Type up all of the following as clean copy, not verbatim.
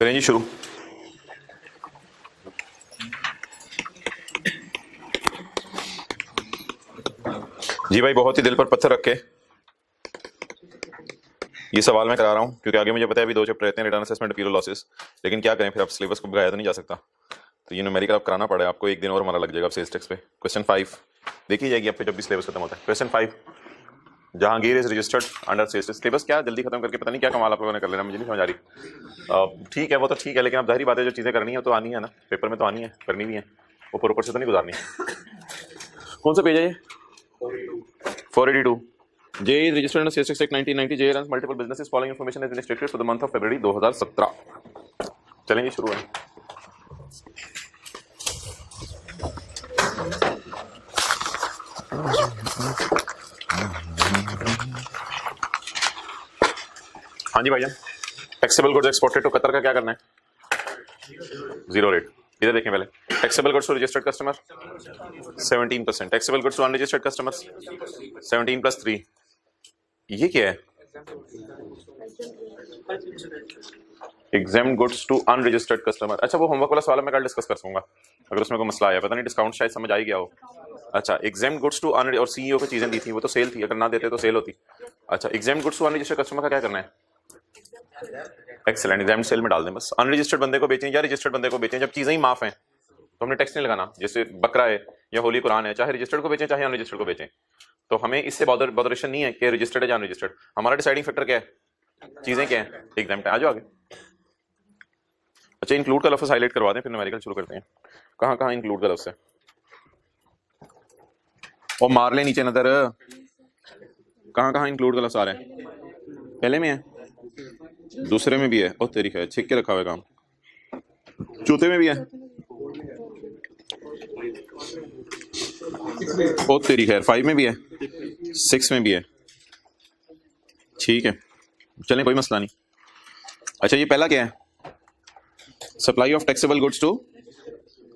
करें जी शुरू। जी भाई बहुत ही दिल पर पत्थर रख के ये सवाल मैं करा रहा हूँ क्योंकि आगे मुझे पता है अभी 2 चैप्टर रहते हैं, रिटर्न असेसमेंट, पीरियड लॉसेस। लेकिन क्या करें फिर, अब सिलेबस को बगाया तो नहीं जा सकता, तो ये न्यूमेरिकल अब कराना पड़ेगा आपको। एक दिन और हमारा लग जाएगा अब सेल्स टैक्स पे। क्वेश्चन 5 देखी जाएगी आपको जब भी सिलेबस खत्म होता है। Question 5, Jahangir is registered under sales tax. Syllabus क्या जल्दी खत्म करके पता नहीं क्या कमाल आप लोगों ने कर लेना, मुझे नहीं समझ आ रही। ठीक है वो तो ठीक है, लेकिन अब जाहिर बात है जो चीज़ें करनी है तो आनी है ना, पेपर में तो आनी है, करनी भी है, ऊपर से तो नहीं गुजारनी। कौन सा पेज है ये? 482। J is registered under Sales Tax Act 1990. J runs multiple businesses. Following information has been stated for the month of February 2017. चलेंगे शुरू है। हाँ जी भाईजान, taxable goods exported to Qatar का क्या करना है? 0 रेट। इधर देखें पहले, taxable goods to registered customer 17%, taxable goods to unregistered customers 17 + 3। ये क्या है? Exempt goods to unregistered customer. अच्छा वो होमवर्क वाला सवाल मैं कल डिस्कस कर दूंगा अगर उसमें कोई मसला आया, पता नहीं डिस्काउंट शायद समझ आ ही गया हो। अच्छा एग्जाम गुड्स टू अन और सीईओ को चीजें दी थी, वो तो सेल थी, अगर ना देते तो सेल होती। अच्छा exempt goods to unregistered customer का क्या करना है? एक्सीलेंट, एग्जाम सेल में डाल दें बस। अनरजिस्टर्ड बंदे को बेचें या रजिस्टर्ड बंदे को बेचें, जब चीजें ही माफ हैं तो हमने टैक्स नहीं लगाना। जैसे बकरा है या होली कुरान है, चाहे रजिस्टर्ड को बेचें चाहे अनरजिस्टर्ड को बेचें, तो हमें इससे बॉदरेशन नहीं है कि रजिस्टर्ड है या अनरजिस्टर्ड। हमारा डिसाइडिंग फैक्टर क्या है? चीजें क्या है? Exam time. आ जाओ आगे। अच्छा इंक्लूड का लफ्ज हाईलाइट करवा दें फिर न्यूमेरिकल शुरू करते हैं। कहां कहां इंक्लूड का लफ्ज है? और मार ले नीचे नजर, कहां कहां इंक्लूड का लफ्ज आ रहा है? पहले में है, दूसरे में भी है, और तेरी है छिक के रखा हुआ है काम, चौथे में भी है, ओ तेरी खैर 5 में भी है, 6 में भी है। ठीक है चलें कोई मसला नहीं। अच्छा ये पहला क्या है? Supply of taxable goods to,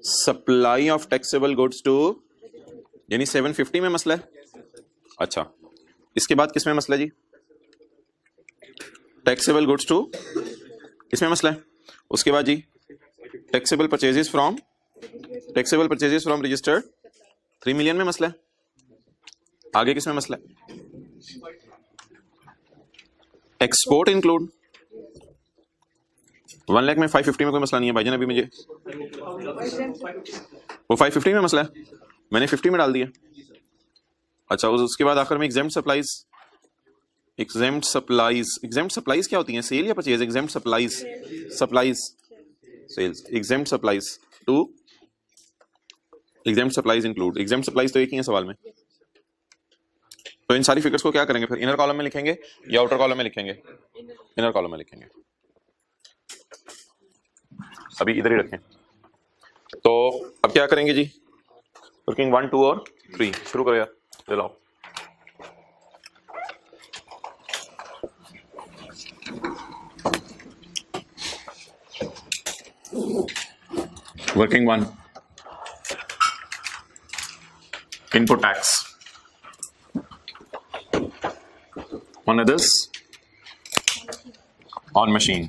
supply of taxable goods to यानी 750 में मसला है। अच्छा इसके बाद किस में मसला है जी? टैक्सेबल गुड्स टू, इसमें मसला है। उसके बाद G taxable purchases from, taxable purchases from registered 3 million में मसला है। आगे किस में मसला है? एक्सपोर्ट इंक्लूड 1 लाख में 550 में कोई मसला नहीं है भाईजान। अभी मुझे वो 550 में मसला है, मैंने 50 में डाल दिया। अच्छा उसके बाद आखिर में exempt supplies, exempt supplies, exempt supplies क्या होती हैं? सेल या purchase? Exempt supplies, supplies sales, exempt supplies to, exempt supplies include. Exempt supplies तो एक ही है सवाल में। तो इन सारी फिगर्स को क्या करेंगे फिर? इनर कॉलम में लिखेंगे या आउटर कॉलम में लिखेंगे? इनर कॉलम में लिखेंगे। अभी इधर ही रखें। तो अब क्या करेंगे जी? वर्किंग 1, 2 और 3 शुरू करो यार, चलाओ। Working 1, input tax on others on machine।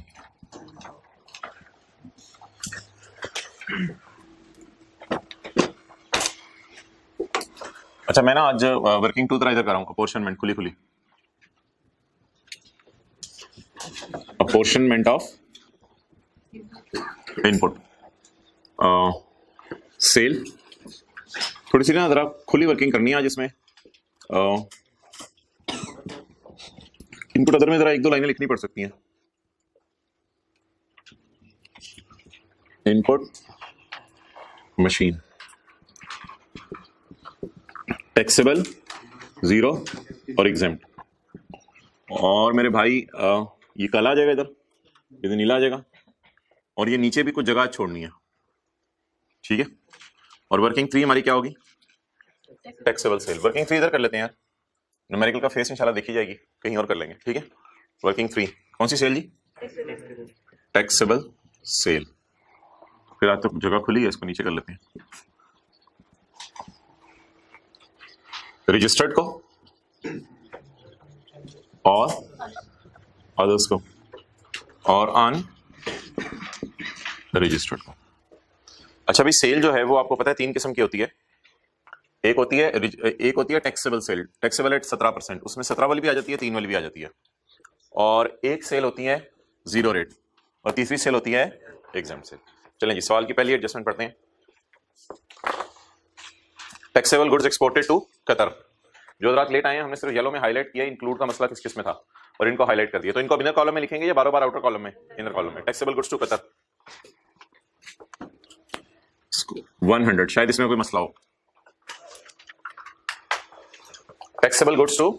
अच्छा मैं ना आज वर्किंग 2 तरह इधर कर रहा हूँ, अपोर्शनमेंट, खुली खुली अपोर्शनमेंट ऑफ इनपुट सेल। थोड़ी सी ना जरा खुली वर्किंग करनी है आज इसमें। इनपुट अदर में जरा 1-2 लाइनें लिखनी पड़ सकती हैं। इनपुट मशीन, टैक्सेबल 0 और एग्जेम्प्ट। और मेरे भाई ये कल आ जाएगा, इधर नीला आ जाएगा, और ये नीचे भी कुछ जगह छोड़नी है, ठीक है। और वर्किंग 3 हमारी क्या होगी? Taxable cell. वर्किंग 3 इधर कर लेते हैं यार, न्यूमेरिकल का फेस इंशाल्लाह देखी जाएगी, कहीं और कर लेंगे, ठीक है। वर्किंग 3 कौन सी सेल जी? Taxable sale. फिर आज तो जगह खुली है, इसको नीचे कर लेते हैं। रजिस्टर्ड को और अदर्स को और रजिस्टर्ड को। अच्छा भाई सेल जो है वो आपको पता है 3 किस्म की होती है। एक होती है टैक्सेबल सेल, टैक्सेबल एट 17%, उसमें 17 वाली भी आ जाती है, 3 वाली भी आ जाती है। और एक सेल होती है 0 रेट, और तीसरी सेल होती है एग्जाम सेल। चलें जी सवाल की पहली एडजस्टमेंट पढ़ते हैं। Taxable goods exported to Qatar. जो रात लेट आए हैं हमने सिर्फ येलो में हाईलाइट किया इंक्लूड का मसला किस किस में था और इनको हाईलाइट कर दिया। तो इनको अब इनर कॉलम में लिखेंगे या बार बार आउटर कॉलम में? इनर कॉलम में। टैक्सेबल गुड्स टू कतर 100, शायद इसमें कोई मसला हो। Taxable goods to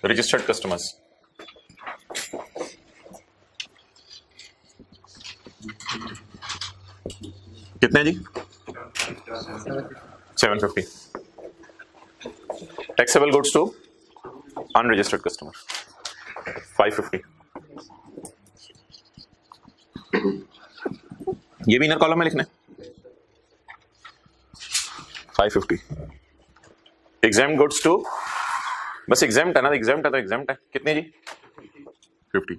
registered customers कितने जी? 750। Taxable goods to unregistered customer 550। ये भी इनर कॉलम में लिखना है 550। एग्जाम गुड्स टू, बस एग्जाम्ट है ना, एग्जाम्ट है तो एग्जाम्ट है। कितने जी? 50।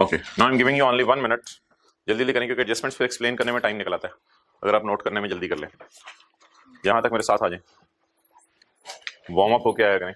Okay now I am giving you only 1 minute. जल्दी जल्दी करें क्योंकि एडजस्टमेंट्स फिर एक्सप्लेन करने में टाइम निकल आता है। अगर आप नोट करने में जल्दी कर लें, यहां तक मेरे साथ आ जाएं, वार्म अप होके आया करें।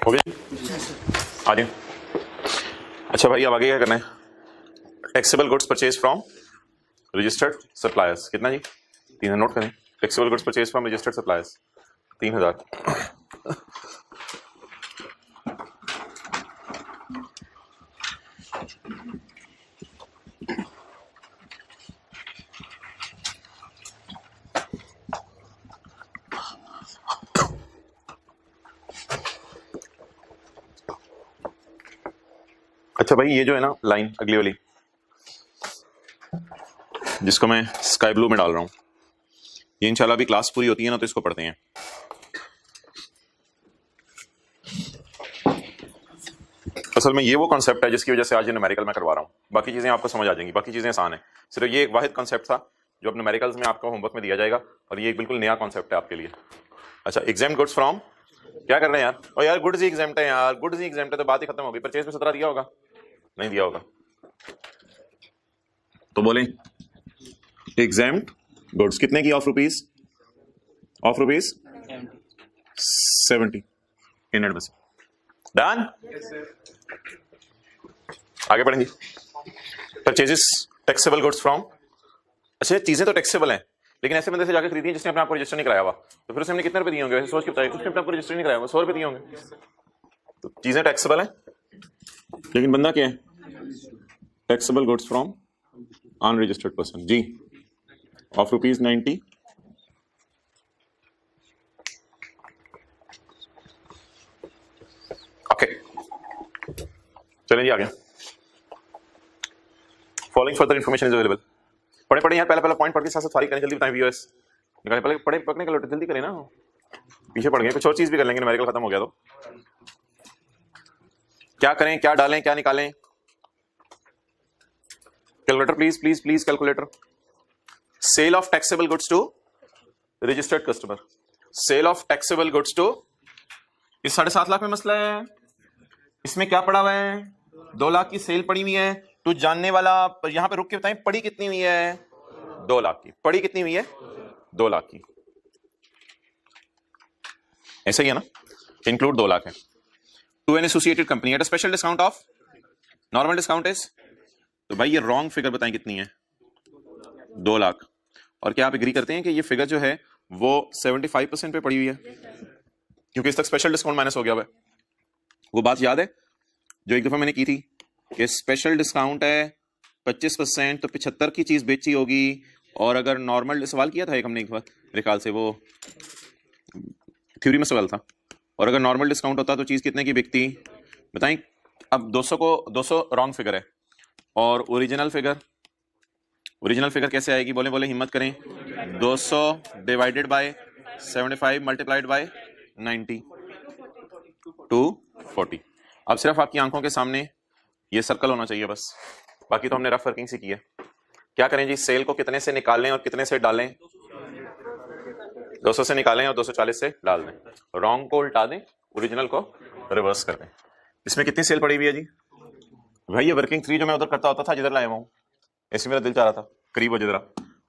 हो गया? आ जाए। अच्छा भाई अब आगे क्या करना है? Taxable goods purchase from registered suppliers. कितना जी? 3000 नोट करें। Taxable goods purchase from registered suppliers 3000। अच्छा भाई ये जो है ना लाइन अगली वाली जिसको मैं स्काई ब्लू में डाल रहा हूं, ये इंशाल्लाह अभी क्लास पूरी होती है ना तो इसको पढ़ते हैं। असल में ये वो कॉन्सेप्ट है जिसकी वजह से आज न्यूमेरिकल में करवा रहा हूँ। बाकी चीजें आपको समझ आ जाएंगी, बाकी चीजें आसान है। सिर्फ ये एक वाहिद कॉन्सेप्ट था जो अब न्यूमेरिकल्स में आपको होमवर्क में दिया जाएगा और ये एक बिल्कुल नया कॉन्सेप्ट है आपके लिए। अच्छा एग्जाम गुड्स फ्रॉम, क्या कर रहे हैं यार? और यार गुड्स ही एग्जाम्ट है यार, गुड्स ही एग्जाम्ट है तो बात ही खत्म होगी। परचेज में 17 दिया होगा? नहीं दिया होगा तो बोलें एग्जाम्ट गुड्स कितने की? Of rupees 70 in advance. Done? आगे बढ़ेंगे। परचेजेस टैक्सेबल गुड्स फ्रॉम, अच्छा चीजें तो टैक्सेबल हैं लेकिन ऐसे बंदे से जाकर खरीदी जिसने अपने आप को रजिस्टर नहीं कराया हुआ, तो फिर उसे हमने कितने रुपए दिए होंगे? वैसे सोच के बताइए, उसने अपने आप को रजिस्टर नहीं कराया हुआ, 100 रुपए दिए होंगे। तो चीजें टैक्सेबल हैं लेकिन बंदा क्या है? Taxable goods from unregistered person जी ऑफ ₹90। ओके चलें जी आगे। Following further information is available. पढ़े यार, पहला पॉइंट पढ़ के साथ साथ सारी करें, जल्दी बताएं व्यूअर्स। निकालें पहले, पढ़े पकने का लोटे जल्दी करें ना, पीछे पड़ गए। कुछ और चीज भी कर लेंगे, न्यूमेरिकल खत्म हो गया तो। क्या करें, क्या डालें, क्या निकालें? Calculator please please please calculator. Sale of taxable goods to registered customer, sale of taxable goods to, इस 7.5 लाख में मसला है। इसमें क्या पड़ा हुआ है? 2 लाख की सेल पड़ी हुई है। तो जानने वाला यहां पे रुक के बताएं पड़ी कितनी हुई है? 2 लाख की। पड़ी कितनी हुई है? 2 लाख की। ऐसा ही है ना, इंक्लूड 2 लाख है। To an associated company at a special discount of, normal discount is, तो भाई ये रॉन्ग फिगर बताएं कितनी है? 2 लाख। और क्या आप एग्री करते हैं कि ये फिगर जो है वो 75% पे पड़ी हुई है? क्योंकि इस तक स्पेशल डिस्काउंट माइनस हो गया हुआ है। वो बात याद है जो एक दफा मैंने की थी कि स्पेशल डिस्काउंट है 25%, तो 75 की चीज बेची होगी, और अगर नॉर्मल सवाल किया था एक हमने एक बार मेरे ख्याल से, वो थ्योरी में सवाल था, और अगर नॉर्मल डिस्काउंट होता तो चीज कितने की बिकती बताएं। अब 200 को 200 रॉन्ग फिगर है, और ओरिजिनल फिगर कैसे आएगी, बोले बोले हिम्मत करें। 200 डिवाइडेड बाय 75 मल्टीप्लाइड बाय 90 240। अब सिर्फ आपकी आंखों के सामने ये सर्कल होना चाहिए बस, बाकी तो हमने रफ वर्किंग से की है। क्या करें जी, सेल को कितने से निकालें और कितने से डालें। 200 से निकालें और 240 से डाल दें, रॉन्ग को उल्टा दें, ओरिजिनल को रिवर्स कर दें। इसमें कितनी सेल पड़ी हुई है जी भाई, ये वर्किंग 3 जो मैं उधर करता होता था जिधर लाया हूँ, ऐसे मेरा दिल चाह रहा था करीब हो जिधर,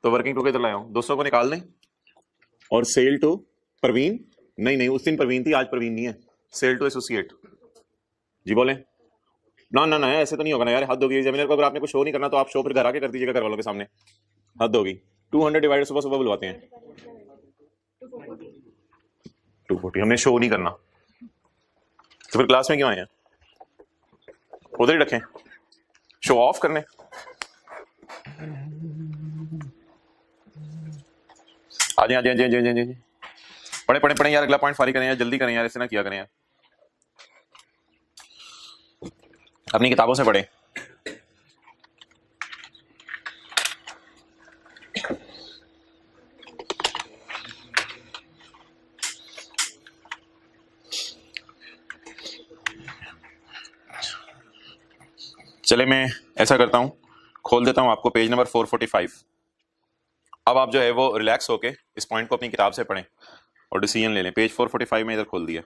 तो वर्किंग 2 के इधर लाया हूँ। 200 को निकाल दें और सेल टू परवीन, नहीं उस दिन परवीन थी, आज परवीन नहीं है, सेल टू एसोसिएट जी बोले। ना ना ना ऐसे तो नहीं होगा ना यार, हद होगी। एग्जामिनर को अगर आपने कुछ शो नहीं करना तो आप शो फिर घर आके कर दीजिएगा घर वालों के सामने, हद होगी। 200 डिवाइड सुबह सुबह बुलवाते हैं, 240 हमने शो नहीं करना, तो फिर क्लास में क्यों आए हैं, उधर ही रखें, शो ऑफ करने। आ जाए पढ़े यार, अगला पॉइंट फारी करें यार, जल्दी करें यार, ऐसे ना किया करें यार, अपनी किताबों से पढ़े। चले मैं ऐसा करता हूं, खोल देता हूं आपको पेज नंबर 445। अब आप जो है वो रिलैक्स होके इस पॉइंट को अपनी किताब से पढ़ें और डिसीजन ले लें। पेज 445 में इधर खोल दिया,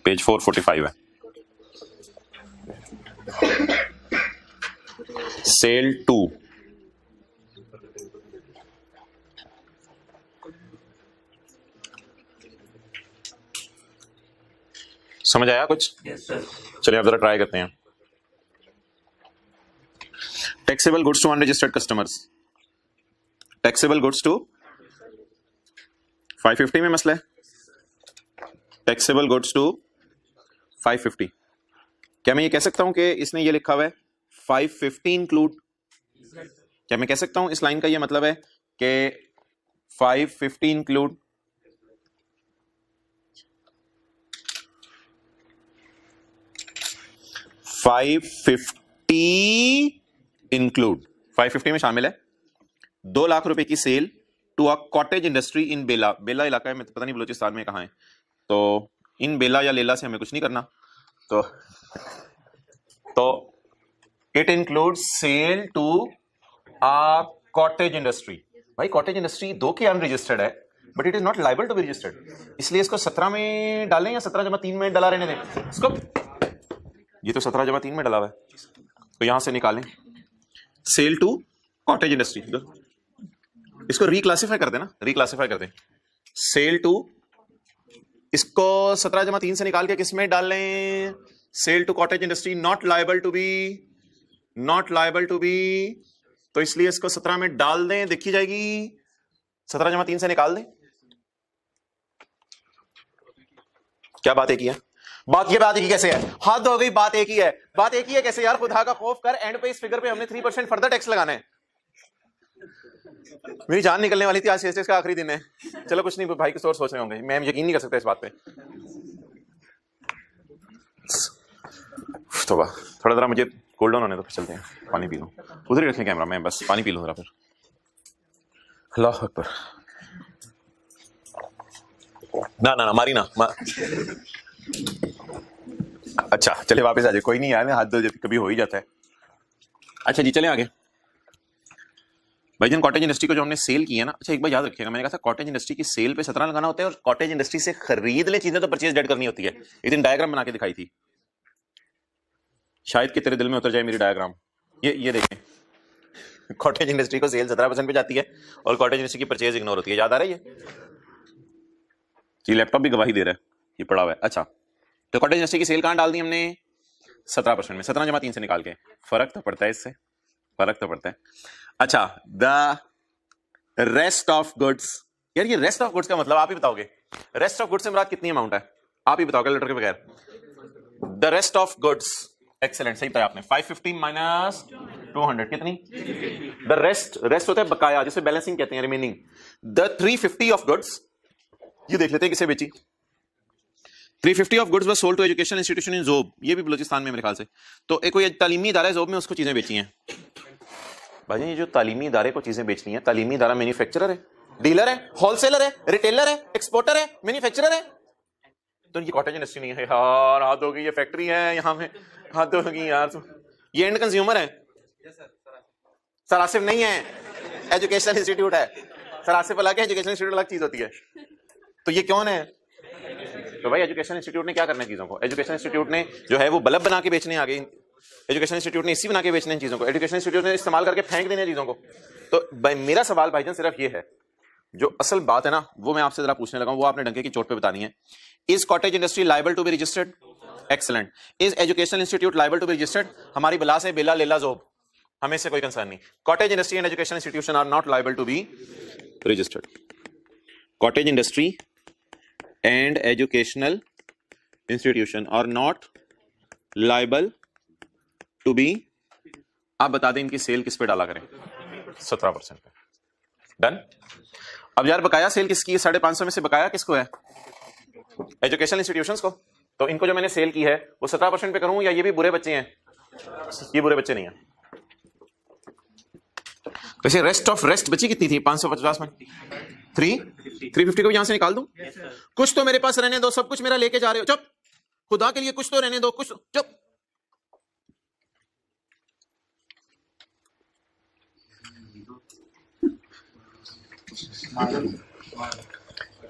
पेज 445 है। सेल 2 समझ आया कुछ? चलिए अब जरा ट्राई करते हैं। Taxable goods to unregistered customers, taxable goods to 550 में मसला है, टैक्सेबल गुड्स टू 550। क्या मैं ये कह सकता हूं कि इसने ये लिखा हुआ है 550 इंक्लूड, क्या मैं कह सकता हूं इस लाइन का ये मतलब है कि 550 इंक्लूड 550 में शामिल है 2 लाख रुपए की sale to a cottage industry in Bela. Bela इलाका है, मैं पता नहीं बलूचिस्तान में कहाँ है, तो इन बेला या लेला से हमें कुछ नहीं करना, तो it includes sale to a cottage industry. भाई कॉटेज इंडस्ट्री 2 की अनरजिस्टर्ड है, but it is not liable to be registered, इसलिए इसको 17 में डालें या 17/3 में डला रहने दें इसको। ये तो 17/3 में डला हुआ है, तो यहां से निकालें सेल टू कॉटेज इंडस्ट्री, इसको रिक्लासिफाई कर देना, रिक्लासिफाई कर दें सेल टू, इसको 17/3 से निकाल के किस में डाल लें, sale to cottage industry not liable to be, तो इसलिए इसको 17 में डाल दें, देखी जाएगी 17/3 से निकाल दें। क्या बात एक ही है, बात एक ही कैसे है, हद हो गई, बात एक ही है, बात एक ही है कैसे यार, खुदा का खौफ कर, एंड पे इस फिगर पे हमने 3% फर्दर टैक्स लगाना है। मेरी जान निकलने वाली थी, आज सेल्स टैक्स का आखिरी दिन है। चलो कुछ नहीं, भाई कुछ और सोच रहे होंगे, मैं यकीन नहीं कर सकता इस बात पे। तो वाह, थोड़ा जरा मुझे कूल डाउन होने तो फिर चलते हैं, पानी पी लूं, उधर ही रखें कैमरा, मैं बस पानी पी लूं जरा फिर। अल्लाह अकबर, ना मारी ना अच्छा चले वापस आ जाए, कोई नहीं यार, हाथ कभी हो ही जाता है। अच्छा जी चले आगे। भाईजान कॉटेज इंडस्ट्री को जो हमने सेल की है ना, अच्छा एक बार याद रखिएगा, मैंने कहा था कॉटेज इंडस्ट्री की सेल पे 17 लगाना होता है, और कॉटेज इंडस्ट्री से खरीद ले चीजें तो परचेज डेट करनी होती है। एक दिन डायग्राम बना के दिखाई थी, शायद कि तेरे दिल में उतर जाए मेरी डायग्राम, ये देखें, कॉटेज इंडस्ट्री को सेल 17% पे जाती है और कॉटेज इंडस्ट्री की परचेज इग्नोर होती है, याद आ रहा है ये लैपटॉप भी गवाही दे रहा है, ये पड़ा हुआ है। अच्छा तो कॉटेज इंडस्ट्री की सेल कहां डाल दी हमने, 17% में, 17/3 से निकाल के, फर्क तो पड़ता है इससे, फर्क तो पड़ता है। अच्छा द रेस्ट ऑफ गुड्स। यार ये रेस्ट ऑफ गुड्स का मतलब आप ही बताओगे, रेस्ट ऑफ गुड्स से मुराद कितनी अमाउंट है, आप ही बताओ कैलकुलेटर के बगैर। The rest of goods, excellent, सही बताया आपने। 550 माइनस 200 कितनी? द रेस्ट, रेस्ट होता है बकाया, जिसे बैलेंसिंग कहते हैं, रिमेनिंग। द 350 ऑफ गुड्स, ये देख लेते हैं किसे बेची। 350 of goods were sold to education institution in Zhob, ये भी बलूचिस्तान में मेरे ख्याल से। तो एक कोई तालीमी इदारा है जोब में, उसको चीजें बेची हैं। भाई ये जो तालीमी इदारे को चीजें बेचनी है, तालीमी इदारा मैन्युफैक्चरर है, डीलर है, होलसेलर है, रिटेलर है, एक्सपोर्टर है, मैन्युफैक्चरर है। तो ये कॉटेज इंडस्ट्री नहीं है यार, हाथ होगी, ये फैक्ट्री है यहाँ पे, हाथ होगी यार। ये एंड कंज्यूमर है, सर आसिफ नहीं है, एजुकेशन इंस्टीट्यूट है। सर आसिफ अलग है, एजुकेशन इंस्टीट्यूट अलग चीज होती है। तो ये कौन है? तो भाई एजुकेशन इंस्टीट्यूट ने क्या करना है चीजों को, एजुकेशन इंस्टीट्यूट ने जो है वो बल्ब बना के बेचने आ गए, एजुकेशन इंस्टीट्यूट ने इसी बना के बेचने चीजों को, एजुकेशन इंस्टीट्यूट ने इस्तेमाल करके फेंक देने चीजों को। तो भाई मेरा सवाल भाईजान सिर्फ ये है, जो असल बात है ना वो मैं आपसे जरा पूछने लगा हूं, वो आपने डंके की चोट पे बतानी है। Is cottage industry liable to be registered? Excellent. Is education institute liable to be registered? हमारी बिला से बेला लेला जोब, हमें से कोई कंसर्न नहीं। Cottage industry and education institution are not liable to be registered. Cottage industry and educational institution are not liable to be, आप बता दें इनकी सेल किस पे डाला करें? 17% पे। डन। अब यार बकाया सेल किसकी है? 550 में से बकाया किसको है? एजुकेशन इंस्टीट्यूशंस को। तो इनको जो मैंने सेल की है वो 17% पे करूं, या ये भी बुरे बच्चे हैं? ये बुरे बच्चे नहीं है। वैसे रेस्ट ऑफ रेस्ट बची कितनी थी 550 में? 350 को यहां से निकाल दूं? कुछ तो मेरे पास रहने दो, सब कुछ मेरा लेके जा रहे हो। चुप, खुदा के लिए कुछ तो रहने दो, कुछ चुप।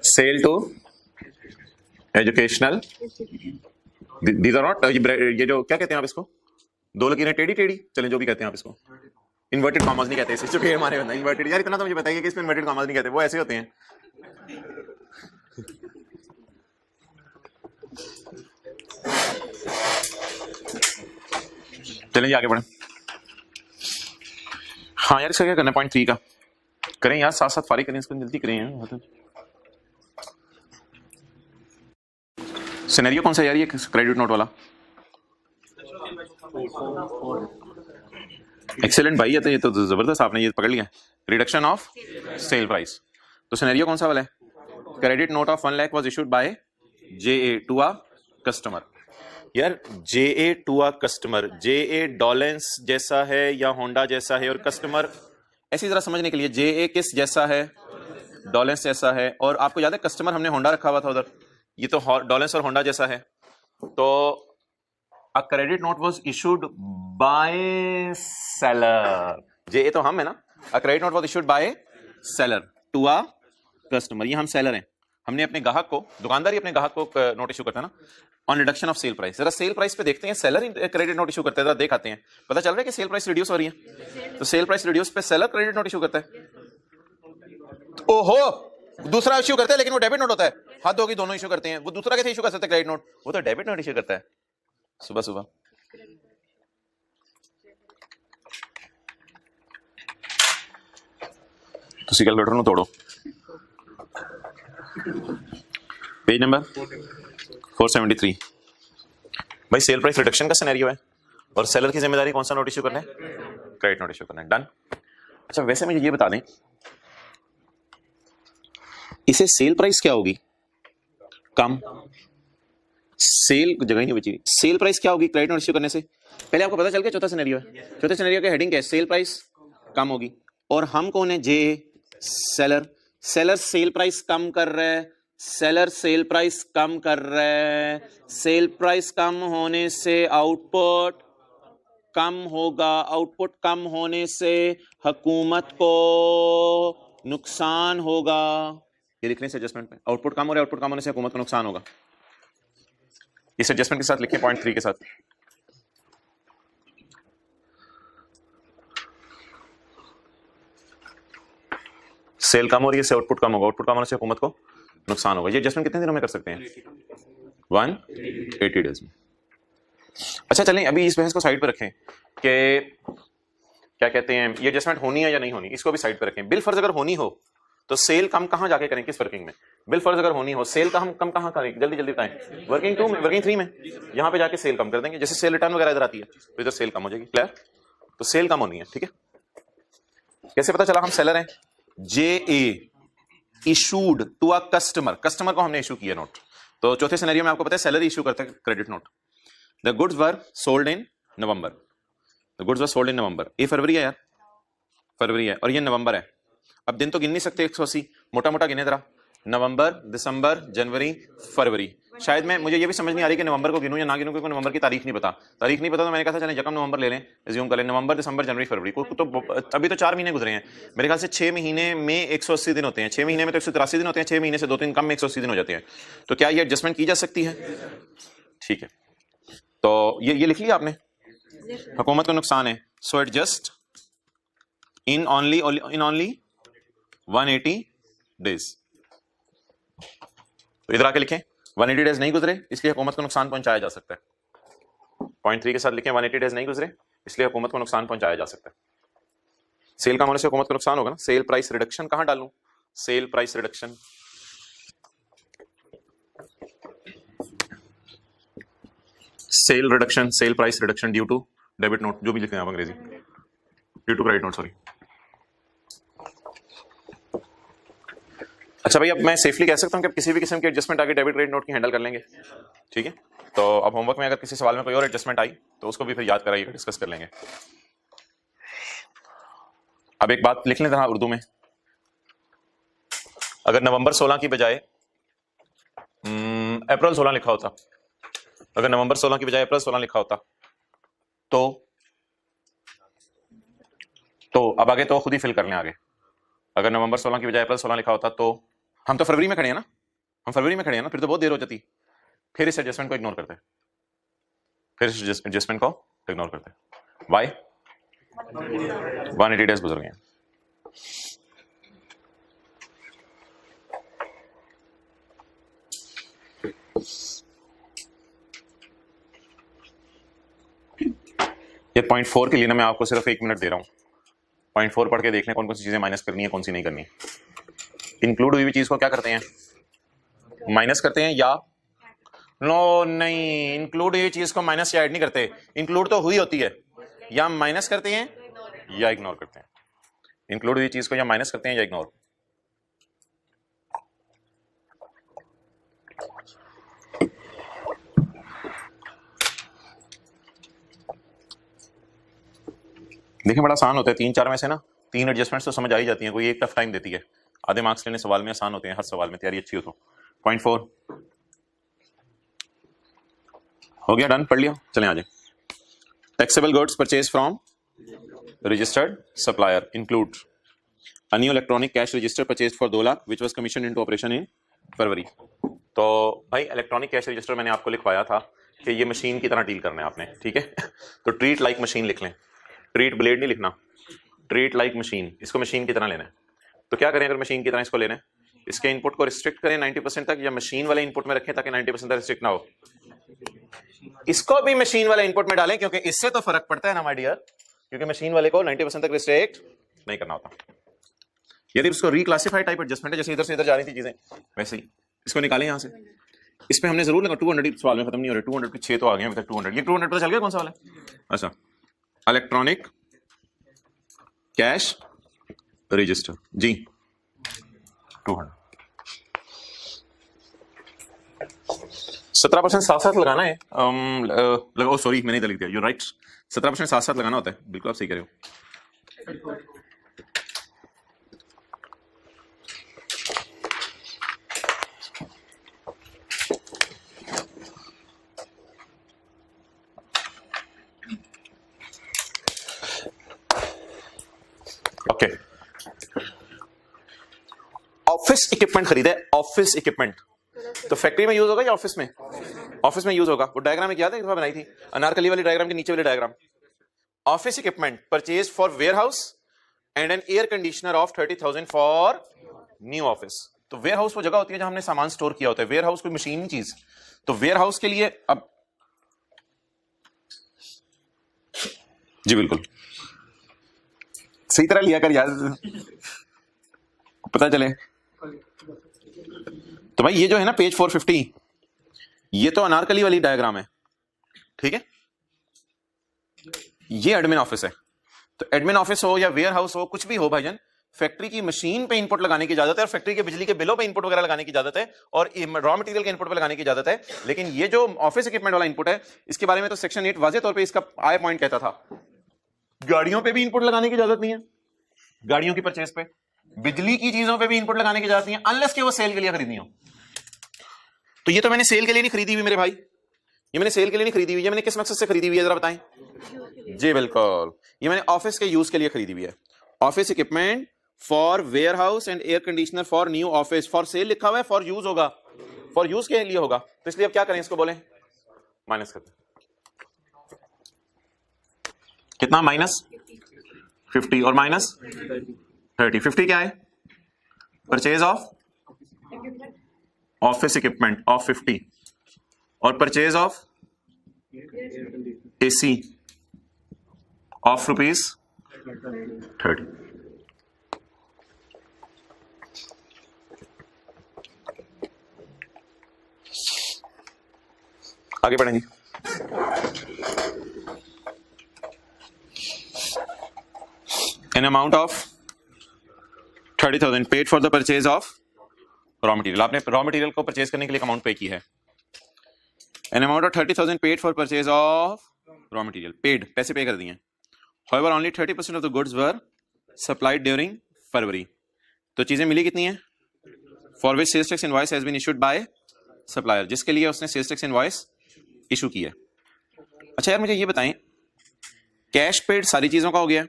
Sale to educational, these are not, ये जो क्या कहते हैं आप इसको, दो लकीरें टेढ़ी टेढ़ी, चलें जो भी कहते हैं आप इसको, इन्वर्टेड कॉमर्स नहीं कहते इसे, जो फेर मारे होता है इन्वर्टेड। यार इतना तो मुझे बताइए कि इसमें इन्वर्टेड कॉमर्स नहीं कहते, वो ऐसे होते हैं। चलें आगे बढ़ें। हाँ यार इसका क्या करना है? पॉइंट 3 का करें यार, साथ साथ फारिग करें इसको, जल्दी करें यार। सिनेरियो कौन सा यार ये क्रेडिट नोट वाला? एक्सेलेंट भाई, ये तो जबरदस्त आपने ये पकड़ लिया। रिडक्शन ऑफ सेल प्राइस, तो सिनेरियो कौन सा वाला है? Credit note of 1 lakh was issued by JA to a customer. यार JA to a customer, JA डॉलेंस जैसा है या होंडा जैसा है? और कस्टमर ऐसी जरा समझने के लिए, JA किस जैसा है? डॉलेंस जैसा है। और आपको याद है कस्टमर हमने होंडा रखा हुआ था उधर, ये तो डॉलेंस और होंडा जैसा है। तो a credit note was issued by seller, JA तो हम है ना, a credit note was issued by seller to a customer, ये हम सेलर हैं, हमने अपने ग्राहक को, दुकानदार ही अपने ग्राहक को नोट इशू करता है ना, on reduction of sale price. जरा सेल प्राइस पे देखते हैं, सेलर क्रेडिट नोट इशू करते हैं, जरा देख आते हैं, पता चल रहा है कि सेल प्राइस रिड्यूस हो रही है। तो सेल प्राइस रिड्यूस पे सेलर क्रेडिट नोट इशू करता है। ओहो, दूसरा इशू करता है लेकिन वो डेबिट नोट होता है, हाथ धोगी दोनों इशू करते हैं। वो दूसरा कैसे इशू कर सकते हैं क्रेडिट नोट? वो तो डेबिट नोट इशू करता है सुबह सुबह। तुसी कैलकुलेटर नु तोड़ो, पेज नंबर 473। भाई सेल प्राइस रिडक्शन का सिनेरियो है और सेलर की जिम्मेदारी कौन सा नोट इशू करना है? क्रेडिट नोट इशू करना है। डन। अच्छा वैसे मुझे ये बता दें, इसे सेल प्राइस क्या होगी? कम, सेल जगह ही नहीं बची। सेल प्राइस क्या होगी क्रेडिट नोट इशू करने से? पहले आपको पता चल गया चौथा सिनेरियो है। चौथे सिनेरियो का हेडिंग क्या है? सेल प्राइस कम होगी। और हम कौन है? JA seller. Seller sale price कम कर रहा है, सेलर सेल प्राइस कम कर रहा है। सेल प्राइस कम होने से आउटपुट कम होगा, आउटपुट कम होने से हुकूमत को नुकसान होगा। ये लिख लें इस एडजस्टमेंट में, आउटपुट कम हो रहा है, आउटपुट कम होने से हुकूमत को नुकसान होगा। इस एडजस्टमेंट के साथ लिखें पॉइंट 3 के साथ। सेल कम हो रही है, से आउटपुट कम होगा, आउटपुट कम होने से हुकूमत को नुकसान होगा। ये एडजस्टमेंट कितने दिनों में कर सकते हैं? 180 डेज में। अच्छा चलें अभी इस बहस को साइड पर रखें कि क्या कहते हैं, ये एडजस्टमेंट होनी है या नहीं होनी, इसको भी साइड पर रखें। बिल फर्ज अगर होनी हो तो सेल कम कहां जाके करें, किस वर्किंग में? बिल फर्ज अगर होनी हो, सेल का हम कम कहां करें, जल्दी जल्दी बताएं। वर्किंग 2 में, वर्किंग 3 में, यहां पे जाके सेल कम कर देंगे। जैसे सेल रिटर्न वगैरह इधर आती है तो इधर सेल कम हो जाएगी। क्लियर? तो सेल कम होनी है, ठीक है। कैसे पता चला हम सेलर हैं? JA issued to a customer, customer को हमने इशू किया नोट। तो चौथे सिनेरियो में आपको पता है सेलर इशू करता है credit note. The goods were sold in November, the goods were sold in November. ये फरवरी है यार, फरवरी है और ये नवंबर है। अब दिन तो गिन नहीं सकते 180, मोटा मोटा गिने जरा, नवंबर, दिसंबर, जनवरी, फरवरी। शायद मैं, मुझे ये भी समझ नहीं आ रही कि नवंबर को गिनूं या ना गिनूं, क्योंकि नवंबर की तारीख नहीं पता। तारीख नहीं पता तो मैंने कहा था चलें यकम नवंबर ले लें, एज्यूम कर लें, नवंबर, दिसंबर, जनवरी, फरवरी को। तो अभी तो 4 महीने गुजरे हैं मेरे ख्याल से। 6 महीने में 180 दिन होते हैं, 6 महीने में तो 183 दिन होते हैं, 6 महीने से 2 दिन कम में 180 दिन हो जाते हैं। तो क्या ये एडजस्टमेंट की जा सकती है? ठीक है, तो ये लिख लिया आपने, हुकूमत को नुकसान है, सो एडजस्ट इन ओनली 180 डेज। तो इधर आके लिखें 180 डेज नहीं गुजरे इसलिए हुकूमत को नुकसान पहुंचाया जा सकता है। पॉइंट 3 के साथ लिखें 180 डेज नहीं गुजरे इसलिए हुकूमत को नुकसान पहुंचाया जा सकता है। सेल कम होने से हुकूमत को नुकसान होगा ना। सेल प्राइस रिडक्शन कहां डालूं? Sale price reduction, sale reduction, sale price reduction due to debit note, जो भी लिखते हैं आप अंग्रेजी, due to credit note, sorry. अच्छा भाई, अब मैं सेफली कह सकता हूं कि किसी भी किस्म की एडजस्टमेंट आगे डेबिट क्रेडिट नोट की हैंडल कर लेंगे, ठीक है। तो अब होमवर्क में अगर किसी सवाल में कोई और एडजस्टमेंट आई तो उसको भी फिर याद कराइएगा, डिस्कस कर लेंगे। अब एक बात लिख लें जरा उर्दू में, अगर नवंबर 16 की बजाय अप्रैल 16 लिखा होता, अगर नवंबर 16 की बजाय अप्रैल 16 लिखा होता तो अब आगे तो खुद ही फिल कर लें आगे। अगर नवंबर 16 की बजाय अप्रैल 16 लिखा होता तो हम तो फरवरी में खड़े हैं ना, हम फरवरी में खड़े हैं ना, फिर तो बहुत देर हो जाती। फिर इस एडजस्टमेंट को इग्नोर करते हैं, फिर इस एडजस्टमेंट को इग्नोर करते हैं। वाई? 180 डेज गुजर गए। ये पॉइंट 4 के लिए ना मैं आपको सिर्फ 1 मिनट दे रहा हूं। पॉइंट 4 पढ़ के देख लें कौन कौन सी चीजें माइनस करनी है, कौन सी नहीं करनी। इंक्लूड हुई हुई चीज को क्या करते हैं? माइनस करते हैं या नो नहीं, इंक्लूड हुई चीज को माइनस या ऐड नहीं करते। इंक्लूड तो हुई होती है, या माइनस करते हैं या इग्नोर करते हैं। इंक्लूड हुई चीज को या माइनस करते हैं या इग्नोर। देखिए बड़ा आसान होता है, 3-4 में से ना 3 एडजस्टमेंट्स तो समझ आ ही जाती हैं, कोई एक टफ टाइम देती है। आधे मार्क्स लेने सवाल में आसान होते हैं, हर सवाल में तैयारी अच्छी हो तो। पॉइंट 4 हो गया, डन, पढ़ लिया, चलें आगे। Taxable goods purchase from registered supplier include a new electronic cash register purchase for 2 lakh which was commission into operation in February. तो भाई इलेक्ट्रॉनिक कैश रजिस्टर मैंने आपको लिखवाया था कि ये मशीन की तरह डील करना है आपने, ठीक है। तो ट्रीट लाइक मशीन लिख लें, ट्रीट ब्लेड नहीं लिखना, ट्रीट लाइक मशीन, इसको मशीन की तरह लेना है। तो क्या करें अगर मशीन की तरह इसको लेना है? इसके इनपुट को रिस्ट्रिक्ट करें 90% तक, या मशीन वाले इनपुट में रखें ताकि 90% तक रिस्ट्रिक्ट ना हो? इसको भी मशीन वाले इनपुट में डालें क्योंकि इससे तो फर्क पड़ता है ना माय डियर, क्योंकि मशीन वाले को 90% तक रिस्ट्रिक्ट नहीं करना होता। यदि इसको रिक्लासिफाई टाइप एडजस्टमेंट है, जैसे इधर से इधर जा रही थी चीजें वैसे ही इसको निकालें यहां से। इस पे हमने जरूर लगा 200 सवाल में खत्म नहीं हो रहे, 200 के 6 तो आ गए अभी तक। 200 ये 200 पता चल गया कौन सा वाला है? अच्छा, इलेक्ट्रॉनिक कैश रजिस्टर जी 200। 17% साथ साथ लगाना है। लगाओ, सॉरी मैंने इधर लिख दिया, यू राइट, 17% साथ साथ लगाना होता है, बिल्कुल आप सही कह रहे हो। ओके, ऑफिस इक्विपमेंट खरीदा है, ऑफिस इक्विपमेंट तो फैक्ट्री में यूज होगा या ऑफिस में? ऑफिस में यूज होगा। वो डायग्राम एक याद है एक दफा बनाई थी, अनारकली वाली डायग्राम के नीचे वाली diagram. Office equipment purchase for warehouse and an air conditioner of 30,000 for new office. तो वेयर हाउस वो जगह होती है जहां हमने सामान स्टोर किया होता है, वेयर हाउस कोई मशीन चीज। तो वेयर हाउस के लिए अब जी बिल्कुल सही तरह लिया कर यार, पता चले। तो भाई ये जो है ना पेज 450, ये तो अनारकली वाली डायग्राम है, ठीक है। ये एडमिन ऑफिस है। तो एडमिन ऑफिस हो या वेयर हाउस हो, कुछ भी हो भाईजान, फैक्ट्री की मशीन पे इनपुट लगाने की इजाजत है और फैक्ट्री के बिजली के बिलों पे इनपुट वगैरह लगाने की इजाजत है और रॉ मटेरियल के इनपुट पे लगाने की इजाजत है। लेकिन ये जो ऑफिस इक्विपमेंट वाला इनपुट है, इसके बारे में तो सेक्शन 8 वाजे तौर पे इसका आय पॉइंट कहता था। गाड़ियों पे भी इनपुट लगाने की इजाजत नहीं है, गाड़ियों की परचेज पे, बिजली की चीजों पे भी इनपुट लगाने की इजाजत नहीं है, अनलेस कि वो सेल के लिए खरीदनी हो। तो ये तो मैंने सेल के लिए नहीं खरीदी हुई मेरे भाई, ये मैंने सेल के लिए नहीं खरीदी हुई, ये मैंने किस मकसद से खरीदी हुई है जरा बताएं। जी बिल्कुल, ये मैंने ऑफिस के यूज के लिए खरीदी हुई है। Office equipment for warehouse and air conditioner for new office, for sale लिखा हुआ है, फॉर यूज होगा, फॉर यूज के लिए होगा। तो इसलिए अब क्या करें, इसको बोले माइनस करते, कितना माइनस 50 और माइनस 30। 50 क्या है, purchase of office equipment of 50 और परचेज ऑफ एसी ऑफ ₹30। आगे बढ़ेंगे। An amount of 30,000 paid for the purchase of raw material, आपने रॉ मटेरियल को परचेज करने के लिए अमाउंट पे की है। An amount of 30,000 paid for purchase of raw material, paid, पैसे पे कर दिए। However, only 30% of the goods were supplied during February। तो चीजें मिली कितनी है, for which sales tax invoice has been issued by supplier, जिसके लिए उसने sales tax invoice इशू की है। अच्छा यार मुझे ये बताएं, कैश पेड सारी चीजों का हो गया,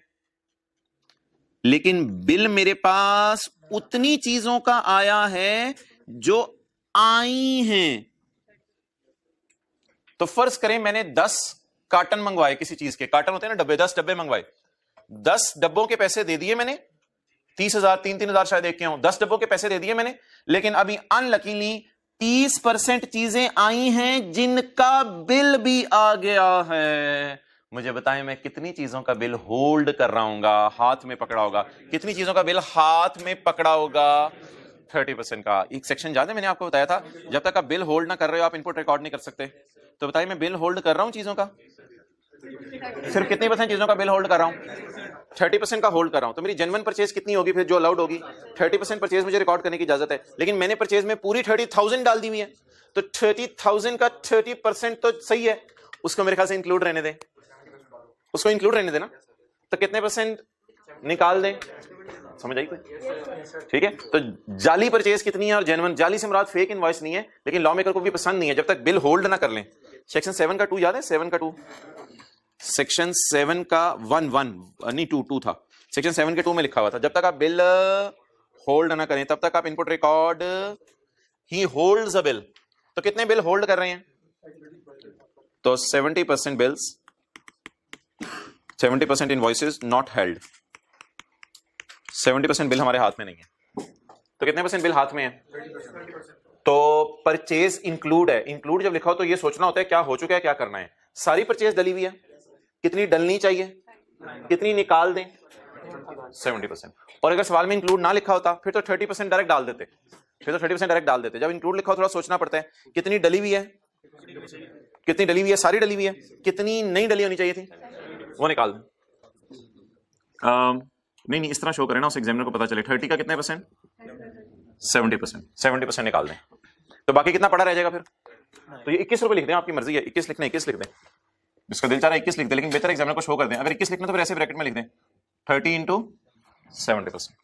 लेकिन बिल मेरे पास उतनी चीजों का आया है जो आई हैं। तो फर्ज करें मैंने 10 कार्टन मंगवाए किसी चीज के, कार्टन होते हैं ना डब्बे, 10 डब्बे मंगवाए, 10 डब्बों के पैसे दे दिए मैंने, 30,000 3,000 शायद एक के हों, 10 डब्बों के पैसे दे दिए मैंने, लेकिन अभी अनलकीली 30% चीजें आई हैं जिनका बिल भी आ गया है। मुझे बताएं मैं कितनी चीजों का बिल होल्ड कर रहा हूंगा, हाथ में पकड़ा होगा, कितनी चीजों का बिल हाथ में पकड़ा होगा, 30% का। एक सेक्शन याद है मैंने आपको बताया था, जब तक आप बिल होल्ड ना कर रहे हो आप इनपुट रिकॉर्ड नहीं कर सकते। तो बताइए मैं बिल होल्ड कर रहा हूं चीजों का, सिर्फ कितने % चीजों का बिल होल्ड कर रहा हूं, 30% का होल्ड कर रहा हूं। तो मेरी जेन्युइन परचेज कितनी होगी फिर जो अलाउड होगी, 30% परचेज मुझे रिकॉर्ड करने की इजाजत है, लेकिन मैंने परचेज में पूरी 30,000 डाल दी हुई है। तो 30,000 का 30% तो सही है, उसको मेरे ख्याल से इंक्लूड रहने दें, उसको इंक्लूड रहने देना। तो कितने % निकाल दें, समझ आई कोई? ठीक है। तो जाली परचेज कितनी है और जेन्युइन, जाली से मुराद फेक इनवॉइस नहीं है, लेकिन लॉ मेकर को भी पसंद नहीं है जब तक बिल होल्ड ना कर लें। सेक्शन 7 का 2 याद है, 7 का 2, सेक्शन 7 का 2 था, सेक्शन 7 के 2 में लिखा हुआ था जब तक आप बिल होल्ड ना करें तब तक आप input record, he holds a bill. तो कितने बिल होल्ड कर रहे हैं, तो 70% bills, 70% invoices not held, 70% bill हमारे हाथ में नहीं है। तो कितने % बिल हाथ में है, तो परचेज इंक्लूड है। इंक्लूड जब लिखा हो तो ये सोचना होता है क्या हो चुका है, क्या करना है। सारी परचेज डली हुई है, कितनी डलनी चाहिए, कितनी निकाल दें, 70%। और अगर सवाल में इंक्लूड ना लिखा होता फिर तो 30% डायरेक्ट डाल देते, फिर तो 30% डायरेक्ट डाल देते। जब इंक्लूड लिखा हो थोड़ा सोचना पड़ता है, कितनी डली हुई है, कितनी डली हुई है, सारी डली हुई है, कितनी नहीं डली होनी चाहिए थी वो निकाल दें। नहीं इस तरह शो करें ना, उस एग्जामिनर को पता चले 30 का कितने %, 70% निकाल दें। तो बाकी कितना पड़ा रह जाएगा फिर, तो ये 21 रुपए लिख दें, आपकी मर्जी है, 21 लिखना 21 लिख दें, इसका दिल चाह रहा है 21 लिख दें, लेकिन बेहतर एग्जामिनर को शो कर दें। अगर 21 लिखना तो फिर ऐसे ब्रैकेट में लिख दें 30 × 70%।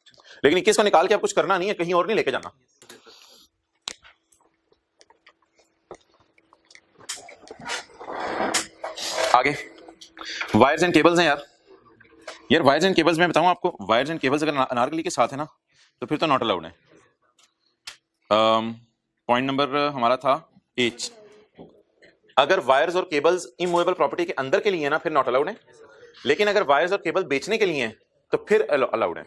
लेकिन 21 को निकाल के आप कुछ करना नहीं है, कहीं और नहीं लेके जाना। आगे वायर्स एंड केबल्स हैं यार वायर्स एंड केबल्स में बताऊं आपको, वायर्स एंड केबल्स अगर अनारकली के साथ है ना तो फिर तो नॉट अलाउड है। पॉइंट नंबर हमारा था H, अगर वायर्स और केबल्स इमूवेबल प्रॉपर्टी के अंदर के लिए है ना फिर नॉट अलाउड है, लेकिन अगर वायर्स और केबल बेचने के लिए हैं तो फिर अलाउड है।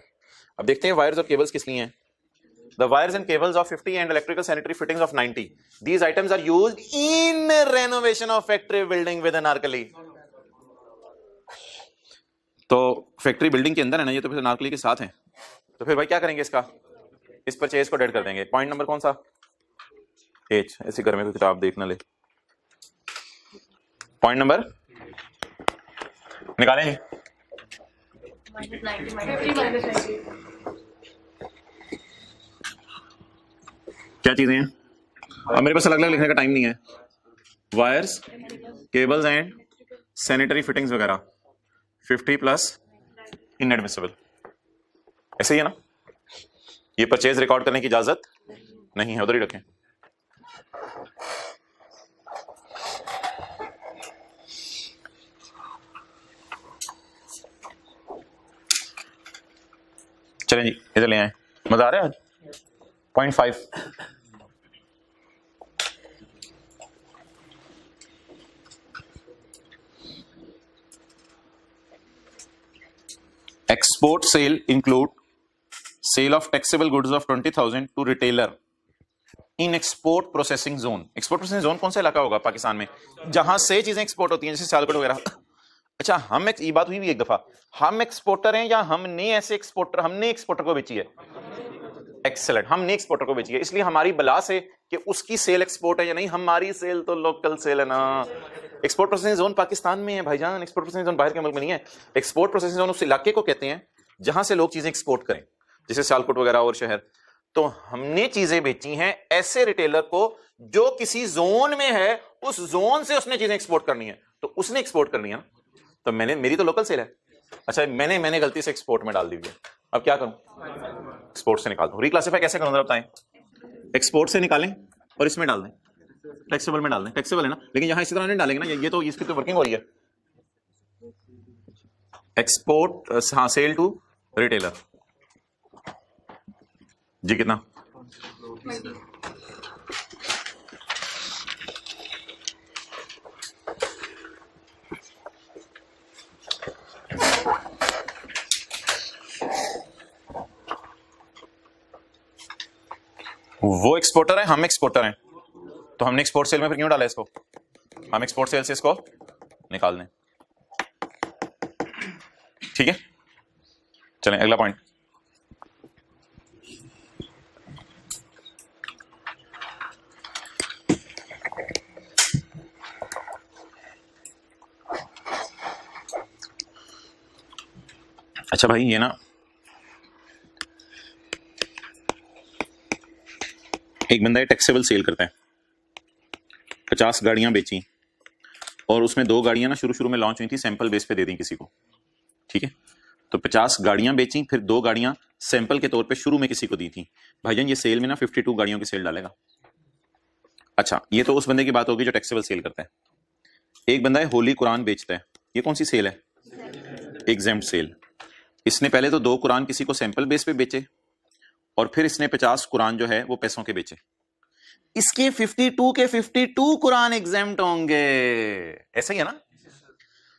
अब देखते हैं वायर्स और केबल्स किस लिए हैं। The wires and cables of 50 and electrical sanitary fittings of 90. These items are used in renovation of factory building with Anarkali. तो फैक्ट्री बिल्डिंग के अंदर है ना ये, तो फिर अनारकली के साथ है। तो फिर भाई क्या करेंगे इसका, इस परचेज को डेड कर देंगे। पॉइंट नंबर कौन सा? एच। ऐसे घर में कोई किताब देखना ले। पॉइंट नंबर निकालें जी। क्या चीजें हैं? अब मेरे पास अलग अलग लिखने का टाइम नहीं है। Wires, cables and sanitary fittings वगैरह 50 प्लस इनएडमिसिबल। ऐसे ही है ना? ये परचेज रिकॉर्ड करने की इजाजत नहीं है, उधर ही रखें। चलें जी, इधर ले आए। मजा आ रहा है आज? Point 5 export sale include sale of taxable goods of 20,000 to retailer in export processing zone. Export processing zone कौन सा इलाका होगा पाकिस्तान में जहां से चीजें एक्सपोर्ट होती हैं, जैसे सियालकोट वगैरह। अच्छा, ये बात हुई भी एक दफा, हम एक्सपोर्टर हैं या हमने एक्सपोर्टर को बेची है? एक्सेलेंट, हमने एक्सपोर्टर को बेची है, इसलिए हमारी बला से कि उसकी सेल एक्सपोर्ट है या नहीं, हमारी सेल तो लोकल सेल है ना। एक्सपोर्ट प्रोसेसिंग जोन पाकिस्तान में है भाईजान, एक्सपोर्ट प्रोसेसिंग जोन बाहर के मुल्क में नहीं है। एक्सपोर्ट प्रोसेसिंग जोन उस इलाके को कहते हैं जहां से लोग चीजें एक्सपोर्ट करें, जैसे सियालकोट वगैरह और शहर। तो हमने चीजें बेची हैं ऐसे रिटेलर को जो किसी जोन में है, उस जोन से उसने चीजें एक्सपोर्ट करनी है, तो उसने एक्सपोर्ट करनी है ना। तो मेरी तो लोकल सेल है। अच्छा, मैंने गलती से एक्सपोर्ट में डाल दी है, अब क्या करूं? एक्सपोर्ट से निकाल दूं। रिक्लासिफाई कैसे करूं जरा बताएं? एक्सपोर्ट से निकालें और इसमें डाल दें, टैक्सेबल में डाल दें। टैक्सेबल है ना, लेकिन यहां इसी तरह नहीं डालेंगे ना, ये तो इसकी तो वर्किंग हो रही है। एक्सपोर्ट, हाँ, सेल टू रिटेलर जी कितना? वो एक्सपोर्टर है, हम एक्सपोर्टर हैं, तो हमने एक्सपोर्ट सेल में फिर क्यों डाला इसको? हम एक्सपोर्ट सेल से इसको निकाल दें। ठीक है, चलें अगला पॉइंट। अच्छा भाई, ये ना एक बंदा टैक्सेबल सेल करता है, 50 गाड़ियां बेची और उसमें 2 गाड़ियां ना शुरू में लॉन्च हुई थी, सैंपल बेस पे दे दी किसी को। ठीक है, तो 50 गाड़ियां बेची, फिर 2 गाड़ियां सैंपल के तौर पे शुरू में किसी को दी थी। भाईजान ये सेल में ना 52 गाड़ियों की सेल डालेगा। अच्छा, ये तो उस बंदे की बात होगी जो टैक्सेबल सेल करता है। एक बंदा है होली कुरान बेचता है, ये कौन सी सेल है? Exempt sale. इसने पहले तो 2 कुरान किसी को सैंपल बेस पे बेचे और फिर इसने 50 कुरान जो है वो पैसों के बेचे। इसके 52 के 52 कुरान एग्जेम्प्ट होंगे, ऐसा ही है ना?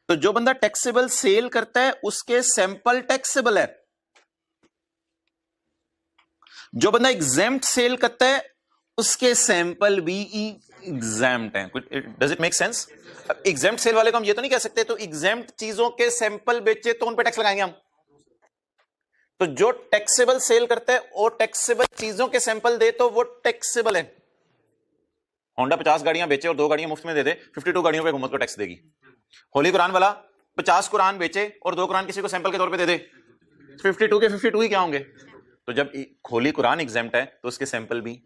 तो जो बंदा टैक्सेबल सेल करता है उसके सैंपल टैक्सेबल है, जो बंदा एग्जेम्प्ट सेल करता है उसके सैंपल भी एग्जेम्प्ट हैं। Does it make sense? Exempt sale वाले को हम ये तो नहीं कह सकते तो एग्जेम्प्ट चीजों के सैंपल बेचे तो उन पे टैक्स लगाएंगे हम। तो जो टैक्सेबल सेल करता है वो टैक्सेबल चीजों के सैंपल दे तो वो टैक्सेबल है। होंडा 50 गाड़ियां बेचे और 2 गाड़ियां मुफ्त में दे दे, 52 गाड़ियों पे हुकूमत को टैक्स देगी। होली कुरान वाला 50 कुरान बेचे और 2 कुरान किसी को सैंपल के तौर पे दे दे, 52 के 52 ही क्या होंगे? तो जब होली कुरान एग्जेम्प्ट है तो उसके सैंपल भी,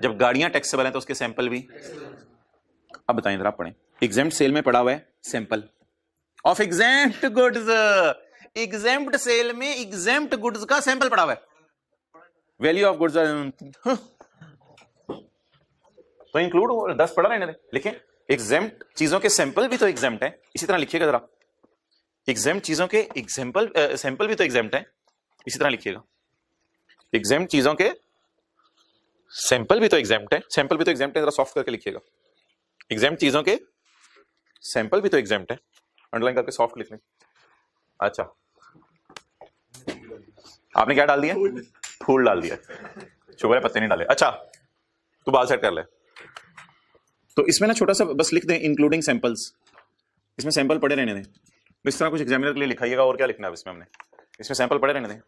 जब गाड़ियां टैक्सेबल हैं तो उसके सैंपल भी। अब बताएं जरा, पढ़ें। एग्जेम्प्ट सेल में पड़ा हुआ है sample of exempt goods. Exempt sale में एग्जेम्प्ट गुड्स का सैंपल पड़ा हुआ है। वैल्यू ऑफ गुड्स तो इंक्लूड 10 पढ़ा रहने दे, लिखें एग्जेम्प्ट चीजों के सैंपल भी तो एग्जेम्प्ट है। इसी तरह लिखिएगा जरा, एग्जेम्प्ट चीजों के एग्जाम्पल सैंपल भी तो एग्जेम्प्ट है, इसी तरह लिखिएगा। एग्जेम्प्ट चीजों के सैंपल भी तो एग्जेम्प्ट है, सैंपल भी तो एग्जेम्प्ट है, जरा सॉफ्ट करके लिखिएगा। एग्जेम्प्ट चीजों के सैंपल भी तो एग्जेम्प्ट है, अंडरलाइन करके सॉफ्ट लिख लें। अच्छा, आपने क्या डाल दिया? फूल डाल दिया, शुगर है पत्ते नहीं डाले। अच्छा, तू बाल सेट कर ले। तो इसमें ना छोटा सा बस लिख दें इंक्लूडिंग सैंपल्स, इसमें सैंपल पड़े रहने दें। तो इस तरह कुछ एग्जामिनर के लिए लिखाइएगा। और क्या लिखना है इसमें? हमने इसमें सैंपल पड़े रहने दें,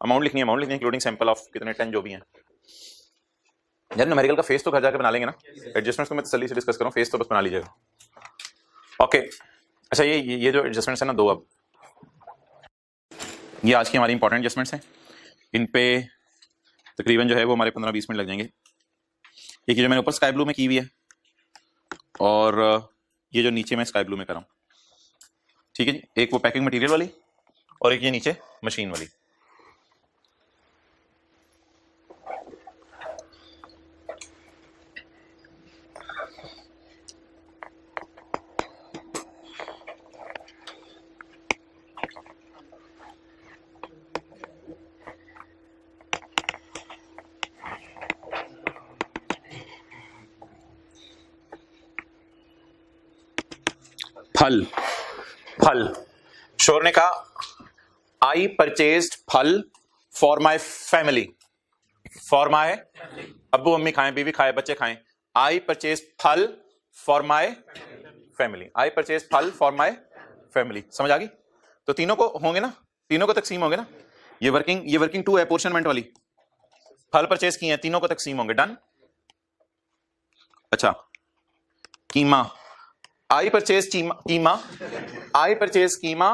अमाउंट लिखनी है, इंक्लूडिंग सैंपल ऑफ कितने 10 जो भी हैं। यार न्यूमेरिकल का फेस तो घर जाके बना लेंगे ना, एडजस्टमेंट्स को मैं तसल्ली से डिस्कस करूं, फेस तो बस बना लीजिएगा। ओके अच्छा, ये जो एडजस्टमेंट्स है ना दो, अब ये आज की हमारी इंपॉर्टेंट एडजस्टमेंट्स हैं, इन पे तकरीबन जो है वो हमारे 15-20 मिनट लग जाएंगे। एक ये जो मैंने ऊपर स्काई ब्लू में की हुई है और ये जो नीचे मैं स्काई ब्लू में कर रहा हूँ, ठीक है जी। एक वो पैकिंग मटेरियल वाली और एक ये नीचे मशीन वाली। फल, फल, शोर ने कहा आई परचेज्ड फल for my family, for my, अब्बू अम्मी खाएं, बीवी खाए, बच्चे खाएं। आई परचेज फल for my family, I purchase फल फॉर माई फैमिली, समझ आ गई? तो तीनों को होंगे ना, तीनों को तकसीम होंगे ना, ये वर्किंग टू है अपोर्शनमेंट वाली, फल परचेज किए हैं, तीनों को तकसीम होंगे, डन। अच्छा कीमा, I purchase keema, I purchase keema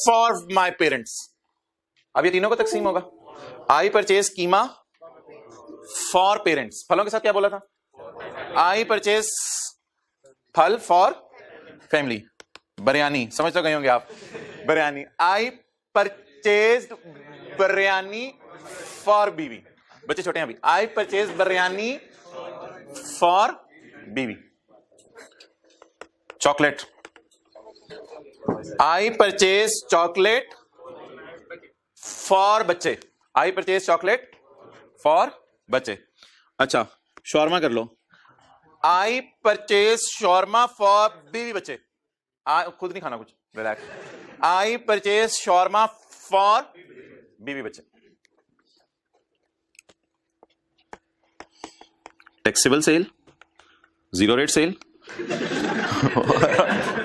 for my parents, अब ये तीनों को तकसीम होगा। I purchase keema for parents, फलों के साथ क्या बोला था? आई परचेज फल फॉर फैमिली, बिरयानी, समझ तो गए होंगे आप, biryani. I purchase biryani for बीवी, बच्चे छोटे हैं अभी। आई परचेज बिरयानी फॉर बीवी। Chocolate, I purchase chocolate for बच्चे, आई परचेज चॉकलेट फॉर बच्चे। अच्छा शॉर्मा कर लो, आई परचेज शॉर्मा फॉर बीवी बच्चे, खुद नहीं खाना कुछ, relax. I purchase shawarma for बीवी बच्चे। Taxable sale, zero rate sale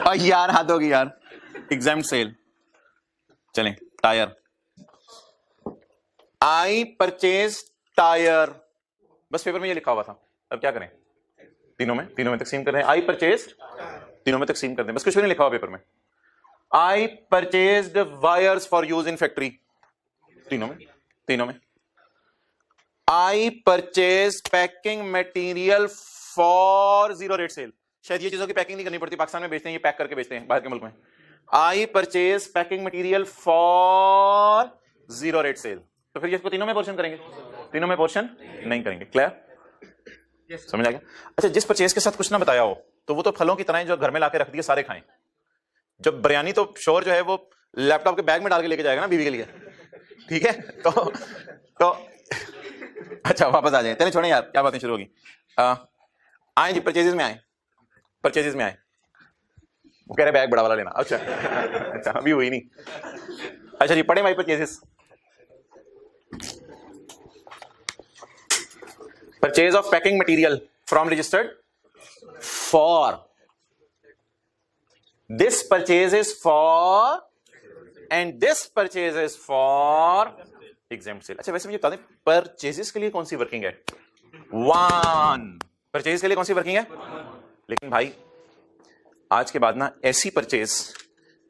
और यार हाथ होगी यार, एग्जाम्प्ट सेल। चलें टायर, आई परचेज टायर, बस पेपर में ये लिखा हुआ था, अब क्या करें? तीनों में तकसीम कर रहे हैं। आई परचेज तीनों में तकसीम कर दें, बस कुछ भी नहीं लिखा हुआ पेपर में। I purchased wires for use in factory, तीनों में। I purchase packing material for zero rate sale, शायद ये चीजों की पैकिंग नहीं करनी पड़ती, पाकिस्तान में बेचते हैं, ये पैक करके बेचते हैं बाहर के मुल्क में। I purchase packing material for zero rate sale, तो फिर इसको तीनों में पोर्शन करेंगे, तीनों में पोर्शन नहीं करेंगे। क्लियर? समझ आ गया? अच्छा जिस परचेज के साथ कुछ ना बताया हो तो वो तो फलों की तरह जो घर में लाके रख दिए सारे खाएं। जब बिरयानी तो शोर जो है वो लैपटॉप के बैग में डाल के लेके जाएगा ना बीवी के लिए, ठीक है? तो अच्छा वापस आ जाए, चलिए छोड़ें यार, क्या बातें शुरू होगी। आए जी, परचेजेस में आए, परचेजेस में आए, वो कह रहे बैग बड़ा वाला लेना। अच्छा अभी हुई नहीं। अच्छा जी पढ़े भाई purchases. Purchase of packing material from registered for, this purchase is for and this purchase is for exempt sale. अच्छा वैसे मुझे बता दें परचेजेस के लिए कौन सी वर्किंग है? वन, परचेज के लिए कौन सी वर्किंग है? लेकिन भाई आज के बाद ना ऐसी परचेज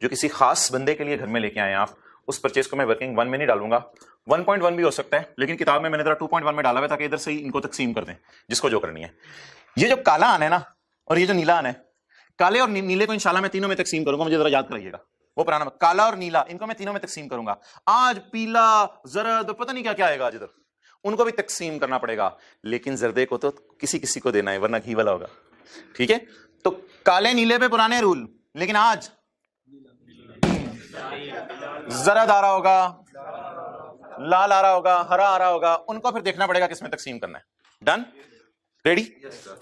जो किसी खास बंदे के लिए घर में लेके आए आप, उस परचेज को मैं वर्किंग 1 में नहीं डालूंगा, 1.1 भी हो सकता है, लेकिन किताब में मैंने जरा 2.1 में डाला हुआ ताकि इधर से ही इनको तकसीम कर दें जिसको जो करनी है। ये जो काला आना है ना और ये जो नीला आना है, काले और नीले को इंशाल्लाह मैं तीनों में तकसीम करूंगा, मुझे जरा याद कराइएगा वो पुराना, काला और नीला इनको मैं तीनों में तकसीम करूंगा। आज पीला जरद पता नहीं क्या क्या आएगा आज इधर, उनको भी तकसीम करना पड़ेगा, लेकिन जर्दे को तो किसी किसी को देना है वरना घी वाला होगा, ठीक है? तो काले नीले पे पुराने रूल, लेकिन आज जरद आ रहा होगा, लाल आ रहा होगा, हरा आ रहा होगा, उनको फिर देखना पड़ेगा किसमें तकसीम करना है। Done? Ready?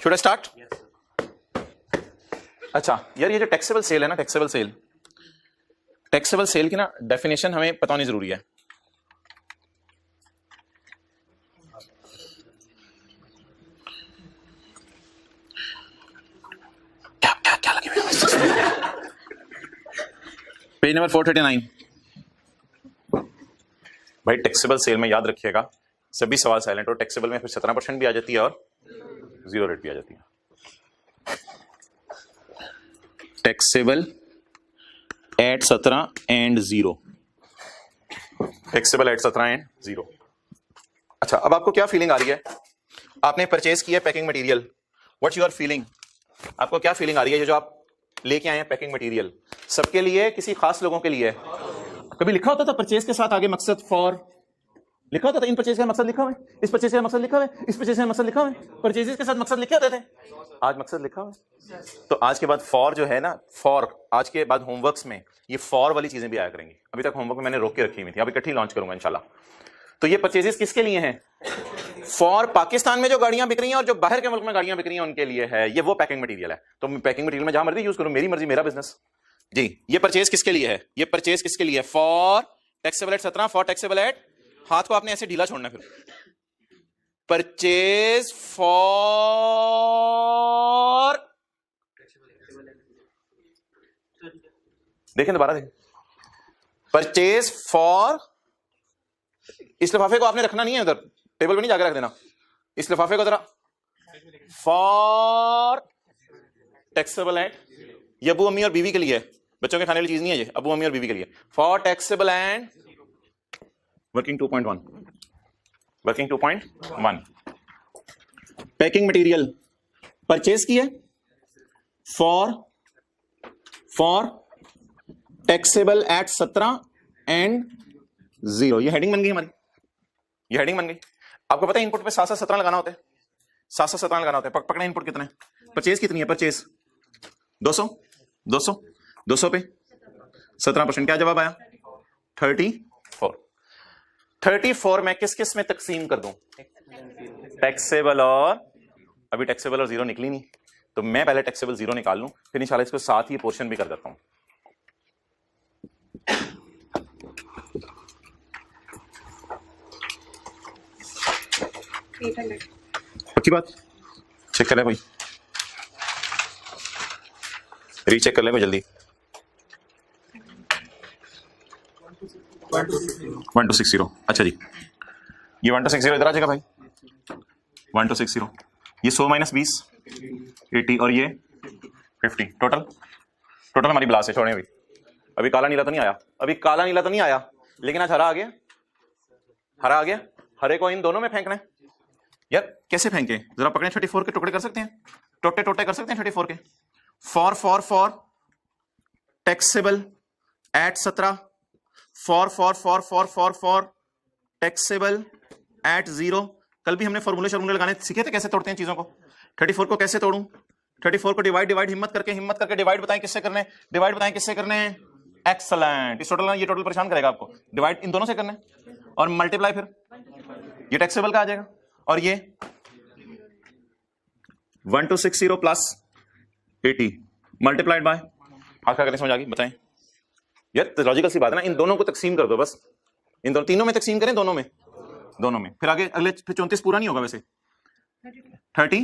Should I start? अच्छा यार ये जो टैक्सेबल सेल है ना, टैक्सेबल सेल की ना डेफिनेशन हमें पता होनी जरूरी है। क्या लगे पेज नंबर 439। भाई टैक्सेबल सेल में याद रखिएगा सभी सवाल साइलेंट और टैक्सेबल में फिर 17% भी आ जाती है और 0 रेट भी आ जाती है। Taxable at 17 and 0, taxable at 17 and 0। अच्छा, अब आपको क्या फीलिंग आ रही है? आपने परचेज किया packing material, what's your feeling? आपको क्या फीलिंग आ रही है? ये जो आप लेके आए हैं पैकिंग मटेरियल, सबके लिए, किसी खास लोगों के लिए? कभी लिखा होता था परचेज के साथ आगे मकसद फॉर, लिखा होता था इन परचेज का मकसद लिखा हुआ है, इस परचेज का मकसद लिखा हुआ है, इस परचेज का मकसद लिखा हुआ है, परचेजेस के साथ मकसद लिखे होते थे। आज मकसद लिखा हुआ है। तो आज के बाद फॉर जो है ना, फॉर, आज के बाद होमवर्क्स में ये फॉर वाली चीजें भी आया करेंगी। अभी तक होमवर्क में मैंने रोक के रखी हुई थी, अभी इकट्ठी लॉन्च करूंगा इंशाल्लाह। तो ये परचेजेस किसके लिए हैं? फॉर पाकिस्तान में जो गाड़ियां बिक रही हैं और जो बाहर के मुल्क में गाड़ियां बिक रही हैं उनके लिए है। ये वो पैकिंग मटेरियल है। तो मैं पैकिंग मटेरियल में जहां मर्जी यूज करूं, मेरी मर्जी, मेरा बिजनेस जी। ये परचेज किसके लिए है? ये परचेज किसके लिए है? For taxable at 17, for taxable at, हाथ को आपने ऐसे ढीला छोड़ना है, फिर परचेज फॉर, देखें दोबारा देखें, परचेज फॉर, इस लिफाफे को आपने रखना नहीं है उधर, टेबल पे नहीं जाकर रख देना, इस लिफाफे को जरा, फॉर टैक्सेबल एट, ये अबू अम्मी और बीवी के लिए है, बच्चों के खाने वाली चीज नहीं है ये, अबू अम्मी और बीवी के लिए। For taxable and working 2.1, working 2.1 packing material purchase की है फॉर टैक्सेबल एट 17 एंड 0। ये हेडिंग बन गई हमारी, ये हेडिंग बन गई। आपको पता है इनपुट पे 7-17 लगाना होता है, 7-17 लगाना होता है। पकड़े इनपुट कितने? परचेज कितनी है? परचेज 200 पे 17%। क्या जवाब आया? 34 मैं किस किस में तकसीम कर दूं? टैक्सेबल और, अभी टैक्सेबल और 0 निकली नहीं, तो मैं पहले टैक्सेबल 0 निकाल लूं, फिर इंशाल्लाह इसको साथ ही पोर्शन भी कर देता हूं। पक्की बात? चेक कर ले कोई, रीचेक कर ले कोई जल्दी। 1260, अच्छा जी, ये 1260 इधर आ जाएगा भाई, 1260, ये 100 - 20 80 और ये 50, टोटल हमारी ब्लास्ट है। छोड़ें अभी काला नीला तो नहीं आया, अभी काला नीला तो नहीं आया, लेकिन आज हरा आ गया, हरा आ गया। हरे को इन दोनों में फेंकना है यार, कैसे फेंके जरा पकड़े। 34 के टुकड़े कर सकते हैं, टोटे कर सकते हैं 34 के। For taxable at 17, for taxable at 0। कल भी हमने फॉर्मूले लगाने सीखे थे, कैसे तोड़ते हैं चीजों को। 34 को कैसे तोड़ूं? 34 को डिवाइड हिम्मत करके डिवाइड बताएं किससे करने हैं, डिवाइड बताएं किससे करने हैं। एक्सलेंट। इस टोटल, ये टोटल परेशान करेगा आपको। डिवाइड इन दोनों से करना है और मल्टीप्लाई फिर ये टैक्सेबल का आ जाएगा, और ये 1260 प्लस 80 मल्टीप्लाइड बाय, हाथ क्या करने समझ आ गई? बताएं यार, तो लॉजिकल सी बात है ना। इन दोनों को तकसीम कर दो बस, इन दोनों, तीनों में तकसीम करें, दोनों में फिर आगे अगले, फिर 34 पूरा नहीं होगा वैसे 30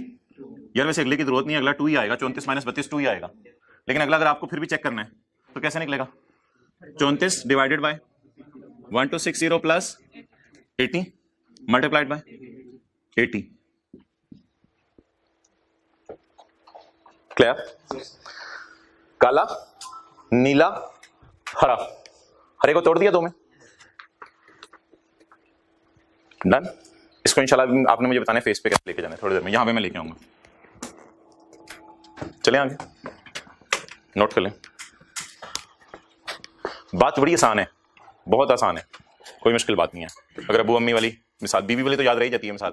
यार, वैसे अगले की जरूरत नहीं है, अगला 2 ही आएगा। 34 - 32 2 ही आएगा, लेकिन अगला अगर आपको फिर भी चेक करना है तो कैसे निकलेगा? 34 divided by 1260 plus 80 multiplied by 80। Clear? काला, नीला, हरा, हरे को तोड़ दिया 2 में, डन। इसको इंशाल्लाह आपने मुझे बताना है फेस पे कैसे लेके जाना है, थोड़ी देर में यहां पे मैं लेके आऊंगा। चलें आगे, नोट कर लें। बात बड़ी आसान है, बहुत आसान है, कोई मुश्किल बात नहीं है। अगर अबू अम्मी वाली मिसाल, बीवी वाली तो याद रही जाती है मिसाल।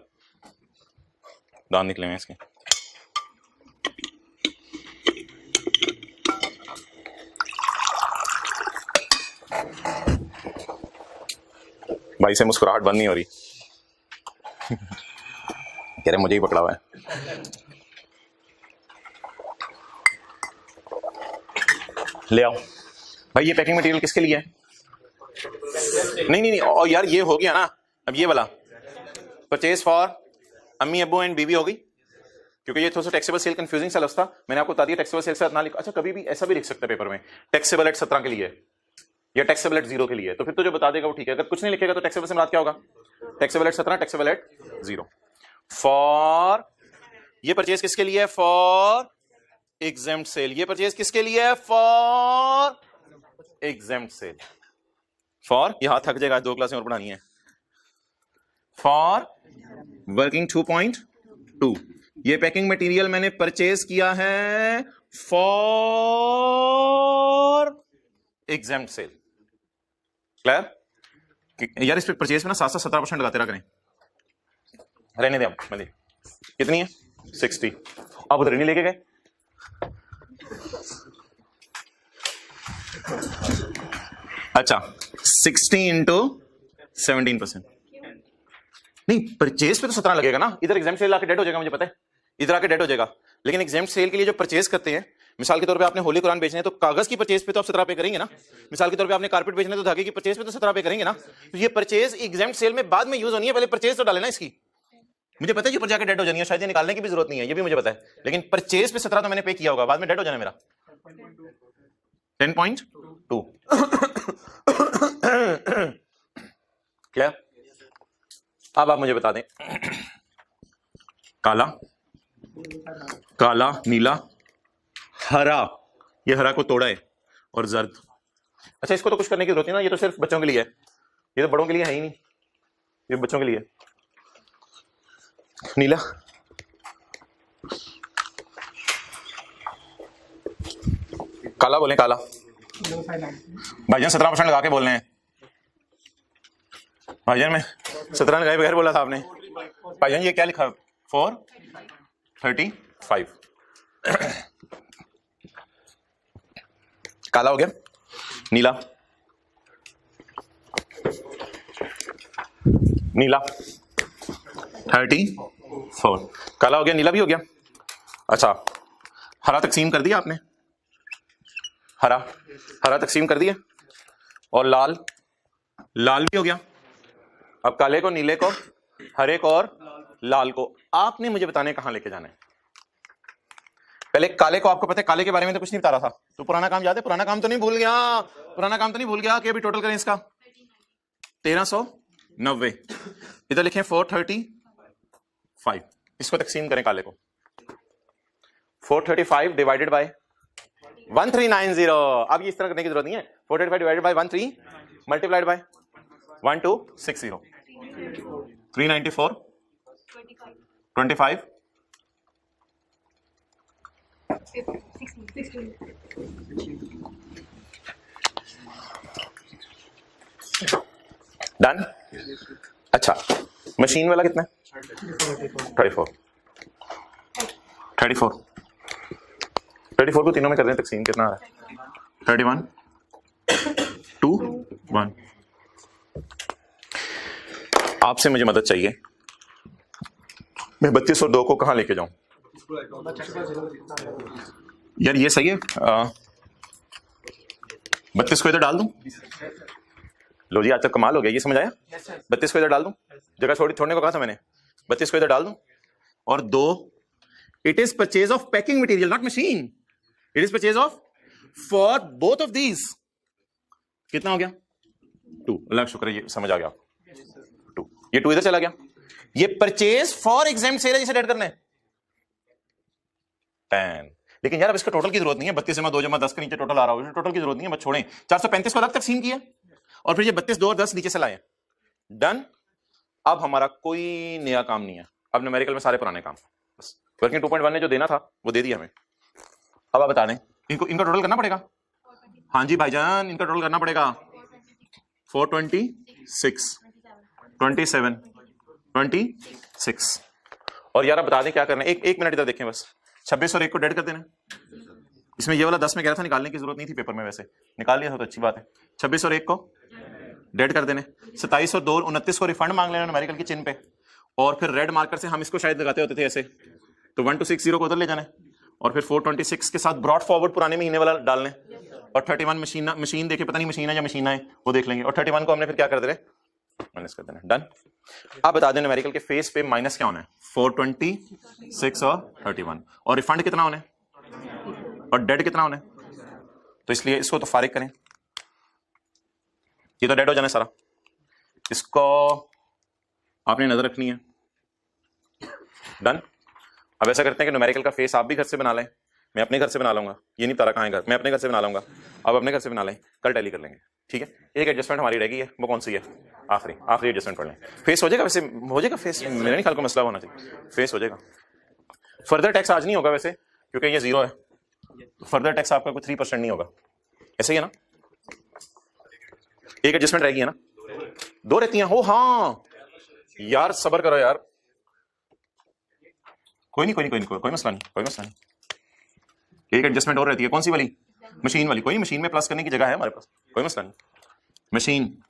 दांत निकले हैं इसके, भाई से मुस्कुराहट बंद नहीं हो रही। कह रहे मुझे ही पकड़ा हुआ है। ले आओ भाई, ये पैकिंग मटेरियल किसके लिए है? नहीं, और यार ये हो गया ना। अब ये वाला परचेज फॉर अम्मी अब्बू एंड बीवी हो गई, क्योंकि ये थोड़ा सा टैक्सेबल सेल कंफ्यूजिंग सा लफ्ज़ था। मैंने आपको बता दिया टैक्सेबल सेल से ना लिखा। अच्छा, कभी भी ऐसा भी लिख सकते हैं पेपर में, टैक्सेबल एट 17 के लिए, या टैक्सेबल एट 0 के लिए, तो फिर तो जो बता देगा वो ठीक है। अगर कुछ नहीं लिखेगा तो टैक्सेबल से मुराद क्या होगा? Taxable at 17, taxable at 0। For, ये परचेज किसके लिए है? For exempt sale. ये परचेज किसके लिए है? For exempt cell. फॉर, ये हाथ थक जाएगा, 2 क्लासें और पढ़ानी है। फॉर वर्किंग 2.2, ये पैकिंग मटेरियल मैंने परचेज किया है फॉर एग्जेम्प्ट सेल। क्लियर? यार इस पे परचेज में ना 7-17% लगाते रहा करें। रहने दे, अब कितनी है? 60। अब उधर नहीं लेके गए। अच्छा, 60 इंटू 17%। नहीं, परचेज पे तो 17 लगेगा ना। इधर एग्जाम सेल आके डेट हो जाएगा, मुझे पता है, इधर आके डेट हो जाएगा। लेकिन एग्जाम सेल के लिए जो परचेज करते हैं, मिसाल के तौर पे आपने होली कुरान बेचने हैं तो कागज की परचेज पे तो आप 17 पे करेंगे ना। मिसाल के तौर पे आपने कारपेट बेचने तो धागे की परचेज पे तो 17 पे करेंगे ना। तो ये परचेज एग्जाम सेल में बाद में यूज होनी है, पहले परचेज तो डाले ना इसकी। मुझे पता है कि ऊपर जाकर डेट हो जानी है, शायद ये निकालने की भी जरूरत नहीं है, ये भी मुझे पता है। लेकिन परचेज पे 17 तो मैंने पे किया होगा, बाद में डेट हो जाना मेरा 10.2। क्या? अब आप मुझे बता दें, काला, काला, नीला, हरा, ये हरा को तोड़ा है, और जर्द। अच्छा, इसको तो कुछ करने की जरूरत नहीं ना, ये तो सिर्फ बच्चों के लिए है, ये तो बड़ों के लिए है ही नहीं, ये बच्चों के लिए। नीला, काला बोले, काला भाईजान 17% लगा के बोल रहे हैं। भाईजान में 17 लगाए बगैर बोला था आपने। भाईजान ये क्या लिखा? 435। काला हो गया, नीला, नीला 34, काला हो गया, नीला भी हो गया। अच्छा, हरा तकसीम कर दिया आपने, हरा, हरा तकसीम कर दिया, और लाल, लाल भी हो गया। अब काले को, नीले को, हरे को और लाल को आपने मुझे बताने कहां लेके जाना है। पहले काले को, आपको पता है काले के बारे में तो कुछ नहीं बता रहा था, तो पुराना काम याद है? पुराना काम तो नहीं भूल गया? पुराना काम तो नहीं भूल गया कि अभी टोटल करें इसका 1390। इधर लिखें 435, इसको तकसीम करें काले को। 435 डिवाइडेड बाय 1390। अब ये इस तरह करने की जरूरत नहीं है। 435 divided by 13 multiplied by 1260, 394, 25, done. अच्छा, मशीन वाला कितना है? 34, 34, 34 को तीनों में कर दें तकसीम, कितना आ रहा है? 31, 2, 1। आपसे मुझे मदद चाहिए, मैं 32 और 2 को कहां लेके जाऊं? यार ये सही है, 32 को इधर डाल दूं? लो जी, आज तक कमाल हो गया, ये समझ आया? 32 को इधर डाल दूं, जगह छोड़ने को कहा था मैंने। 32 को इधर डाल दूं, और 2, it is purchase of packing material not machine, it is purchase of for both of these. कितना हो गया? 2। अल्लाह का शुक्र है, ये समझ आ गया। 2, ये 2 इधर चला गया। ये परचेज फॉर एग्जाम्प्ट सेल है, जिसे ऐड करना है 10। लेकिन यार अब इसका टोटल की जरूरत नहीं है। 32 जमा 2 जमा 10 के नीचे टोटल आ रहा हो, टोटल की जरूरत नहीं है, बस छोड़ें। 435 को अलग तकसीम किया, और फिर ये 32, 2 और 10 नीचे से लाए। डन। अब हमारा कोई नया काम नहीं है, अब न्यूमेरिकल में सारे पुराने काम। बस वर्किंग 2.1 ने जो देना था वो दे दिया हमें। अब आप बता दें, इनका टोटल करना पड़ेगा। हाँ जी भाईजान, इनका टोटल करना पड़ेगा। 426, 27, 26। और यार आप बता दें क्या करना है। एक मिनट इधर देखें बस। 26 और 1 को डेड कर देना। इसमें ये वाला 10 में कह रहा था निकालने की जरूरत नहीं थी पेपर में, वैसे निकाल लिया था तो अच्छी बात है। 26 और 1 को डेड कर देने। 27 और 2, 29 को रिफंड मांग लेना न्यूमेरिकल की चिन्ह पे, और फिर रेड मार्कर से हम इसको शायद लगाते होते थे ऐसे, तो 1260 को उधर ले जाना, और फिर 426 के साथ ब्रॉड फॉरवर्ड पुराने महीने वाला डालने, और 31 मशीन देखे, पता नहीं मशीन है या मशीन है वो देख लेंगे, और 31 को हमने फिर क्या कर दे रहे, माइनस कर देना। डन। आप बता दें न्यूमेरिकल के फेस पे माइनस क्या होना है? 426 और 31, और रिफंड कितना होना है, और डेड कितना होना है। तो इसलिए इसको तो फारिग करें। ये तो डेड हो जाना है सारा, इसको आपने नजर रखनी है। डन। अब ऐसा करते हैं कि न्यूमेरिकल का फेस आप भी घर से बना लें, मैं अपने घर से बना लूंगा, ये नहीं पता कहाँ है घर, मैं अपने घर से बना लूंगा, आप अपने घर से बना लें, कल टैली कर लेंगे, ठीक है। एक एडजस्टमेंट हमारी रह गई है, वो कौन सी है? आखिरी एडजस्टमेंट कर लें। फेस हो जाएगा, वैसे हो जाएगा फेस, मेरे नहीं ख्याल को मसला होना चाहिए, फेस हो जाएगा। फर्दर टैक्स आज नहीं होगा वैसे, क्योंकि ये 0 है, फर्दर टैक्स आपका कोई 3% नहीं होगा, ऐसे ही है ना। एक एडजस्टमेंट रहेगी है ना, 2 रहती हैं हो। हाँ यार सब्र करो यार, कोई मसला नहीं। एक एडजस्टमेंट और रहती है, कौन सी वाली? मशीन वाली। कोई मशीन में प्लस करने की जगह है हमारे पास, कोई मसला नहीं। मशीन,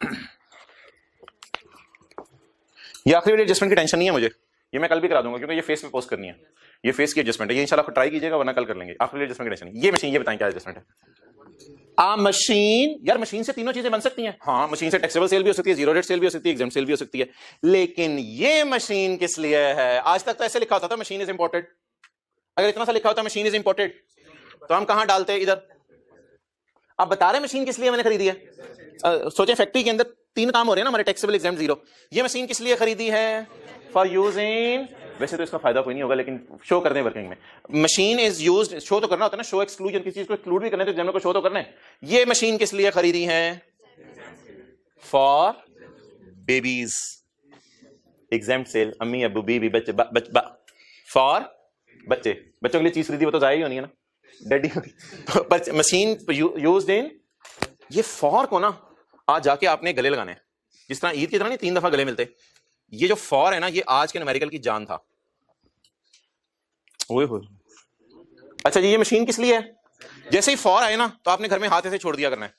ये आखिरी वाली एडजस्टमेंट की टेंशन नहीं है मुझे, ये मैं कल भी करा दूंगा, क्योंकि ये फेस पे पोस्ट करनी है, ये फेस की एडजस्टमेंट है, ये इंशाल्लाह ट्राई कीजिएगा, वरना कल कर लेंगे। आखिरी वाली एडजस्टमेंट की टेंशन नहीं। ये मशीन, ये बताएं क्या एडजस्टमेंट है? मशीन, यार मशीन से तीनों चीजें बन सकती हैं। हाँ, मशीन से टैक्सेबल सेल भी हो सकती है, जीरो रेट सेल भी हो सकती है, एग्जाम सेल भी हो सकती है, लेकिन ये मशीन किस लिए है? आज तक तो ऐसे लिखा होता था मशीन इज इंपोर्टेड। अगर इतना सा लिखा होता मशीन इज इंपोर्टेड तो हम कहां डालते? इधर। आप बता रहे मशीन किस लिए मैंने खरीदी है? सोचे फैक्ट्री के अंदर 3 काम हो रहे हैं ना हमारे, टैक्सेबल, एग्जाम, जीरो। ये मशीन किस लिए खरीदी है? फॉर यूजिंग, वैसे तो इसका फायदा कोई नहीं होगा, लेकिन शो करने वर्किंग में मशीन इज यूज्ड, शो तो करना होता है ना, शो एक्सक्लूजन, किसी चीज को एक्सक्लूड भी करना है तो एग्जाम को शो तो करना है। ये मशीन किस लिए खरीदी है? फॉर बेबीज, एग्जाम सेल, अम्मी अबू बीबी बच्चे, फॉर बच्चे, बच्चों के लिए चीज खरीदी, वो तो जायज ही होनी है ना, डैडी पर मशीन यूज्ड इन, ये फॉर को ना आज जाके आपने गले लगाने हैं, जिस तरह ईद की तरह नहीं 3 दफा गले मिलते, ये जो फॉर है ना, ये आज के न्यूमेरिकल की जान था। ओए होए। अच्छा जी, ये मशीन किस लिए है? जैसे ही फॉर आए ना तो आपने घर में हाथ ऐसे छोड़ दिया करना है,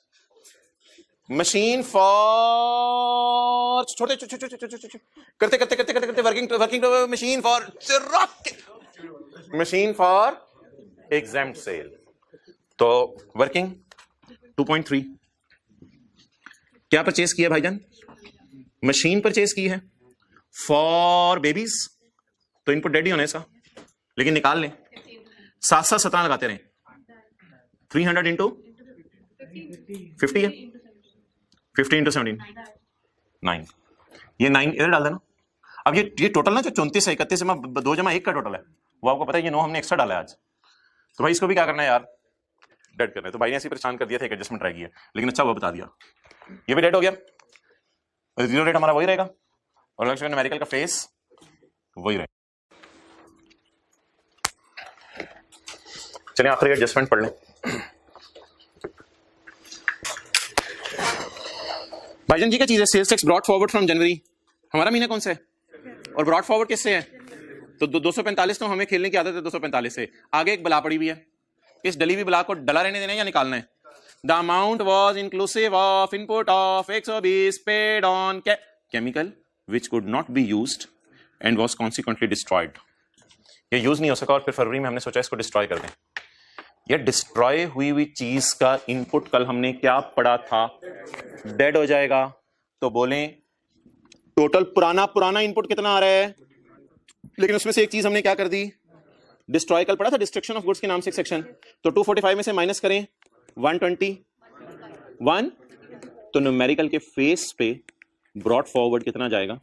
मशीन फॉर छोड़ते करते करते करते करते working machine for, machine for exempt sale, तो वर्किंग 2.3 क्या परचेज किया भाईजान? मशीन परचेज की है फॉर बेबीज, तो इनपुट डेड ही होने इसका, लेकिन निकाल लें, 7 17 लगाते रहें, 300 इंटू 50 है, 50 इंटू 17 9, ये 9 इधर डाल देना। अब ये टोटल ना जो 34 है, 31 में 2 जमा 1 का टोटल है, वो आपको पता है, ये 9 हमने एक्स्ट्रा डाला है आज, तो भाई इसको भी क्या करना है यार? डेड करना है। तो भाई ने ऐसे परेशान कर दिया था, एक एडजस्टमेंट रहेगी है, लेकिन अच्छा वो बता दिया, ये भी डेड हो गया, जीरो रेट हमारा वही रहेगा, और न्यूमेरिकल का फेस वही रहेगा। चलिए आखिरी एडजस्टमेंट पढ़ लें। भाईजान जी क्या चीज है? Sales tax brought forward from January, हमारा महीना कौन सा है? और ब्रॉट फॉरवर्ड किससे है? तो 245, तो हमें खेलने की आदत है 245 से। आगे एक बला पड़ी हुई है, इस डली हुई बला को डला रहने देना है या निकालना है? The amount was inclusive of input of 120 paid on chemical which could not be used and was consequently destroyed। ये यूज नहीं हो सका और फिर फरवरी में हमने सोचा इसको डिस्ट्रॉय कर दें। ये डिस्ट्रॉय हुई चीज का इनपुट कल हमने क्या पढ़ा था? डेड हो जाएगा। तो बोलें टोटल पुराना इनपुट कितना आ रहा है, लेकिन उसमें से एक चीज हमने क्या कर दी? डिस्ट्रॉय। कल पढ़ा था डिस्ट्रक्शन ऑफ गुड्स के नाम से एक सेक्शन, तो 245 में से माइनस करें 121, तो न्यूमेरिकल के फेस पे ब्रॉट फॉरवर्ड कितना जाएगा?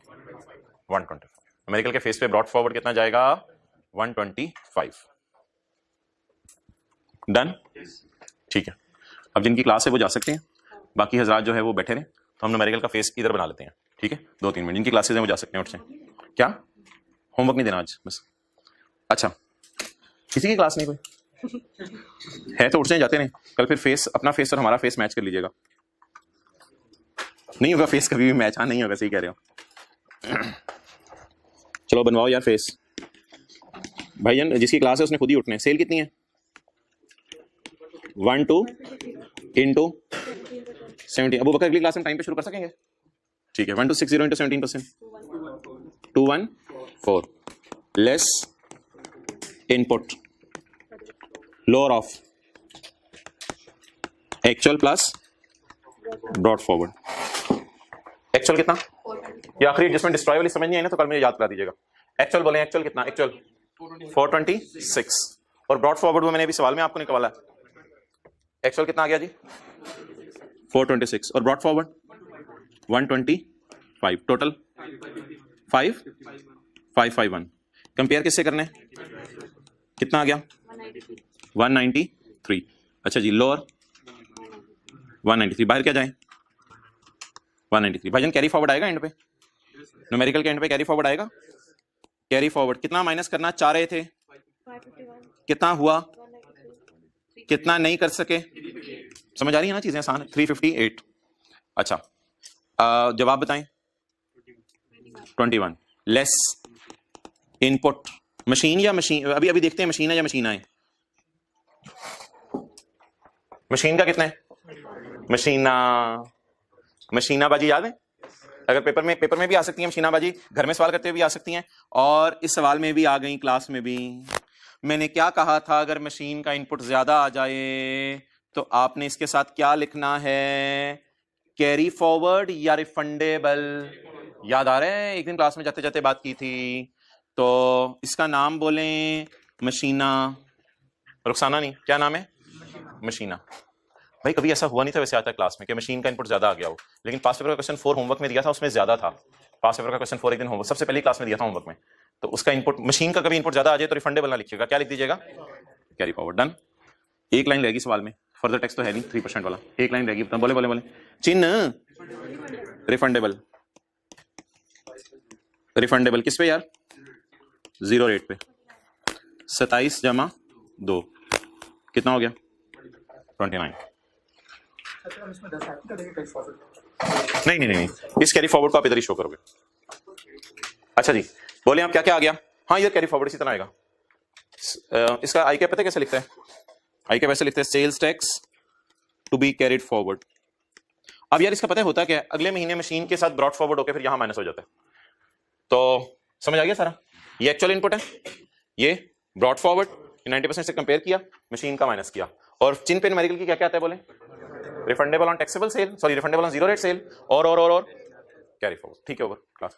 125। न्यूमेरिकल के फेस पे ब्रॉट फॉरवर्ड कितना जाएगा? 125। डन, ठीक है। अब जिनकी क्लास है वो जा सकते हैं, बाकी हजरात जो है वो बैठे रहे, तो हम न्यूमेरिकल का फेस इधर बना लेते हैं, ठीक है? 2-3 मिनट जिनकी क्लासेस हैं वो जा सकते हैं उठ से। क्या होमवर्क नहीं देना आज बस? अच्छा, किसी की क्लास नहीं कोई है तो उठ से जाते रहे, कल फिर फेस, अपना फेस और हमारा फेस मैच कर लीजिएगा। नहीं होगा फेस कभी भी मैच, हाँ नहीं होगा, सही कह रहे हो। चलो बनवाओ यार फेस। भाईजान जिसकी क्लास है उसने खुद ही उठना है। सेल कितनी है? 12 इंटू 17। अबू बकर अगली क्लास में टाइम पे शुरू कर सकेंगे? ठीक है। 1260 into 17%, 214 less input lower of actual plus brought forward. Actual कितना? ये आखिरी एडजस्टमेंट डिस्ट्रॉय वाली समझ नहीं आई ना, तो कल मुझे याद करा दीजिएगा। एक्चुअल बोले, एक्चुअल कितना? एक्चुअल 426 और ब्रॉट फॉरवर्ड वो मैंने अभी सवाल में आपको निकाला। एक्चुअल कितना आ गया जी? 426 और ब्रॉट फॉरवर्ड 125 टोटल 551 कंपेयर किससे करना है? कितना आ गया? 193। अच्छा जी, लोअर 193, बाहर क्या जाए? 193। भाईजान कैरी फॉरवर्ड आएगा एंड पे? न्यूमेरिकल के एंड पे कैरी फॉरवर्ड आएगा? कैरी फॉरवर्ड कितना माइनस करना चाह रहे थे? कितना हुआ? कितना नहीं कर सके? समझ आ रही है ना चीजें आसान है। 358। अच्छा जवाब बताएं। 21 लेस इनपुट मशीन या मशीन, अभी अभी देखते हैं मशीन है या मशीन है। मशीन का कितना है? मशीनाबाजी याद है? अगर पेपर में भी आ सकती है मशीनाबाजी, घर में सवाल करते हुए भी आ सकती हैं, और इस सवाल में भी आ गई, क्लास में भी। मैंने क्या कहा था? अगर मशीन का इनपुट ज्यादा आ जाए तो आपने इसके साथ क्या लिखना है? कैरी फॉरवर्ड या रिफंडेबल। याद आ रहा है? एक दिन क्लास में जाते जाते बात की थी। तो इसका नाम बोलें मशीना। रुखसाना नहीं, क्या नाम है? मशीना। भाई कभी ऐसा हुआ नहीं था वैसे आता है क्लास में कि मशीन का इनपुट ज्यादा आ गया हो, लेकिन पास पेपर का क्वेश्चन 4 होमवर्क में दिया था, उसमें ज्यादा था। पास पेपर का क्वेश्चन 4 एक दिन होमवर्क सबसे पहले क्लास में दिया था होमवर्क में, तो उसका इनपुट मशीन का कभी इनपुट ज्यादा आ जाए तो रिफंडेबल ना लिखिएगा, क्या लिख दीजिएगा? Carry forward. डन। एक लाइन रहेगी सवाल में, फर्दर टेक्स्ट तो है नहीं 3% वाला, एक लाइन रहेगी। बोले बोले बोले चिन्ह रिफंडेबल। रिफंडेबल किस पे यार? 0 रेट पे। 27 जमा 2 कितना हो गया? 29। नहीं, इस कैरी फॉरवर्ड को आप इधर ही शो करोगे। अच्छा जी, बोले आप क्या क्या आ गया? हाँ इधर कैरी फॉरवर्ड इसी तरह आएगा। इसका आई कैप पता है कैसे लिखता है? आई कैप ऐसे लिखते हैं, sales tax to be carried forward. अब यार इसका पता है होता क्या है? अगले महीने मशीन के साथ ब्रॉड फॉरवर्ड होकर फिर यहां माइनस हो जाता है। तो समझ आ गया सारा? ये एक्चुअल इनपुट है, ये ब्रॉड फॉरवर्ड 90% से कंपेयर किया, मशीन का माइनस किया, और चिन्ह पे न्यूमेरिकल की क्या क्या आता है बोले? Refundable on taxable sale, sorry refundable on 0 rate sale, और कैरी फॉरवर्ड। ठीक है, ओवर क्लास।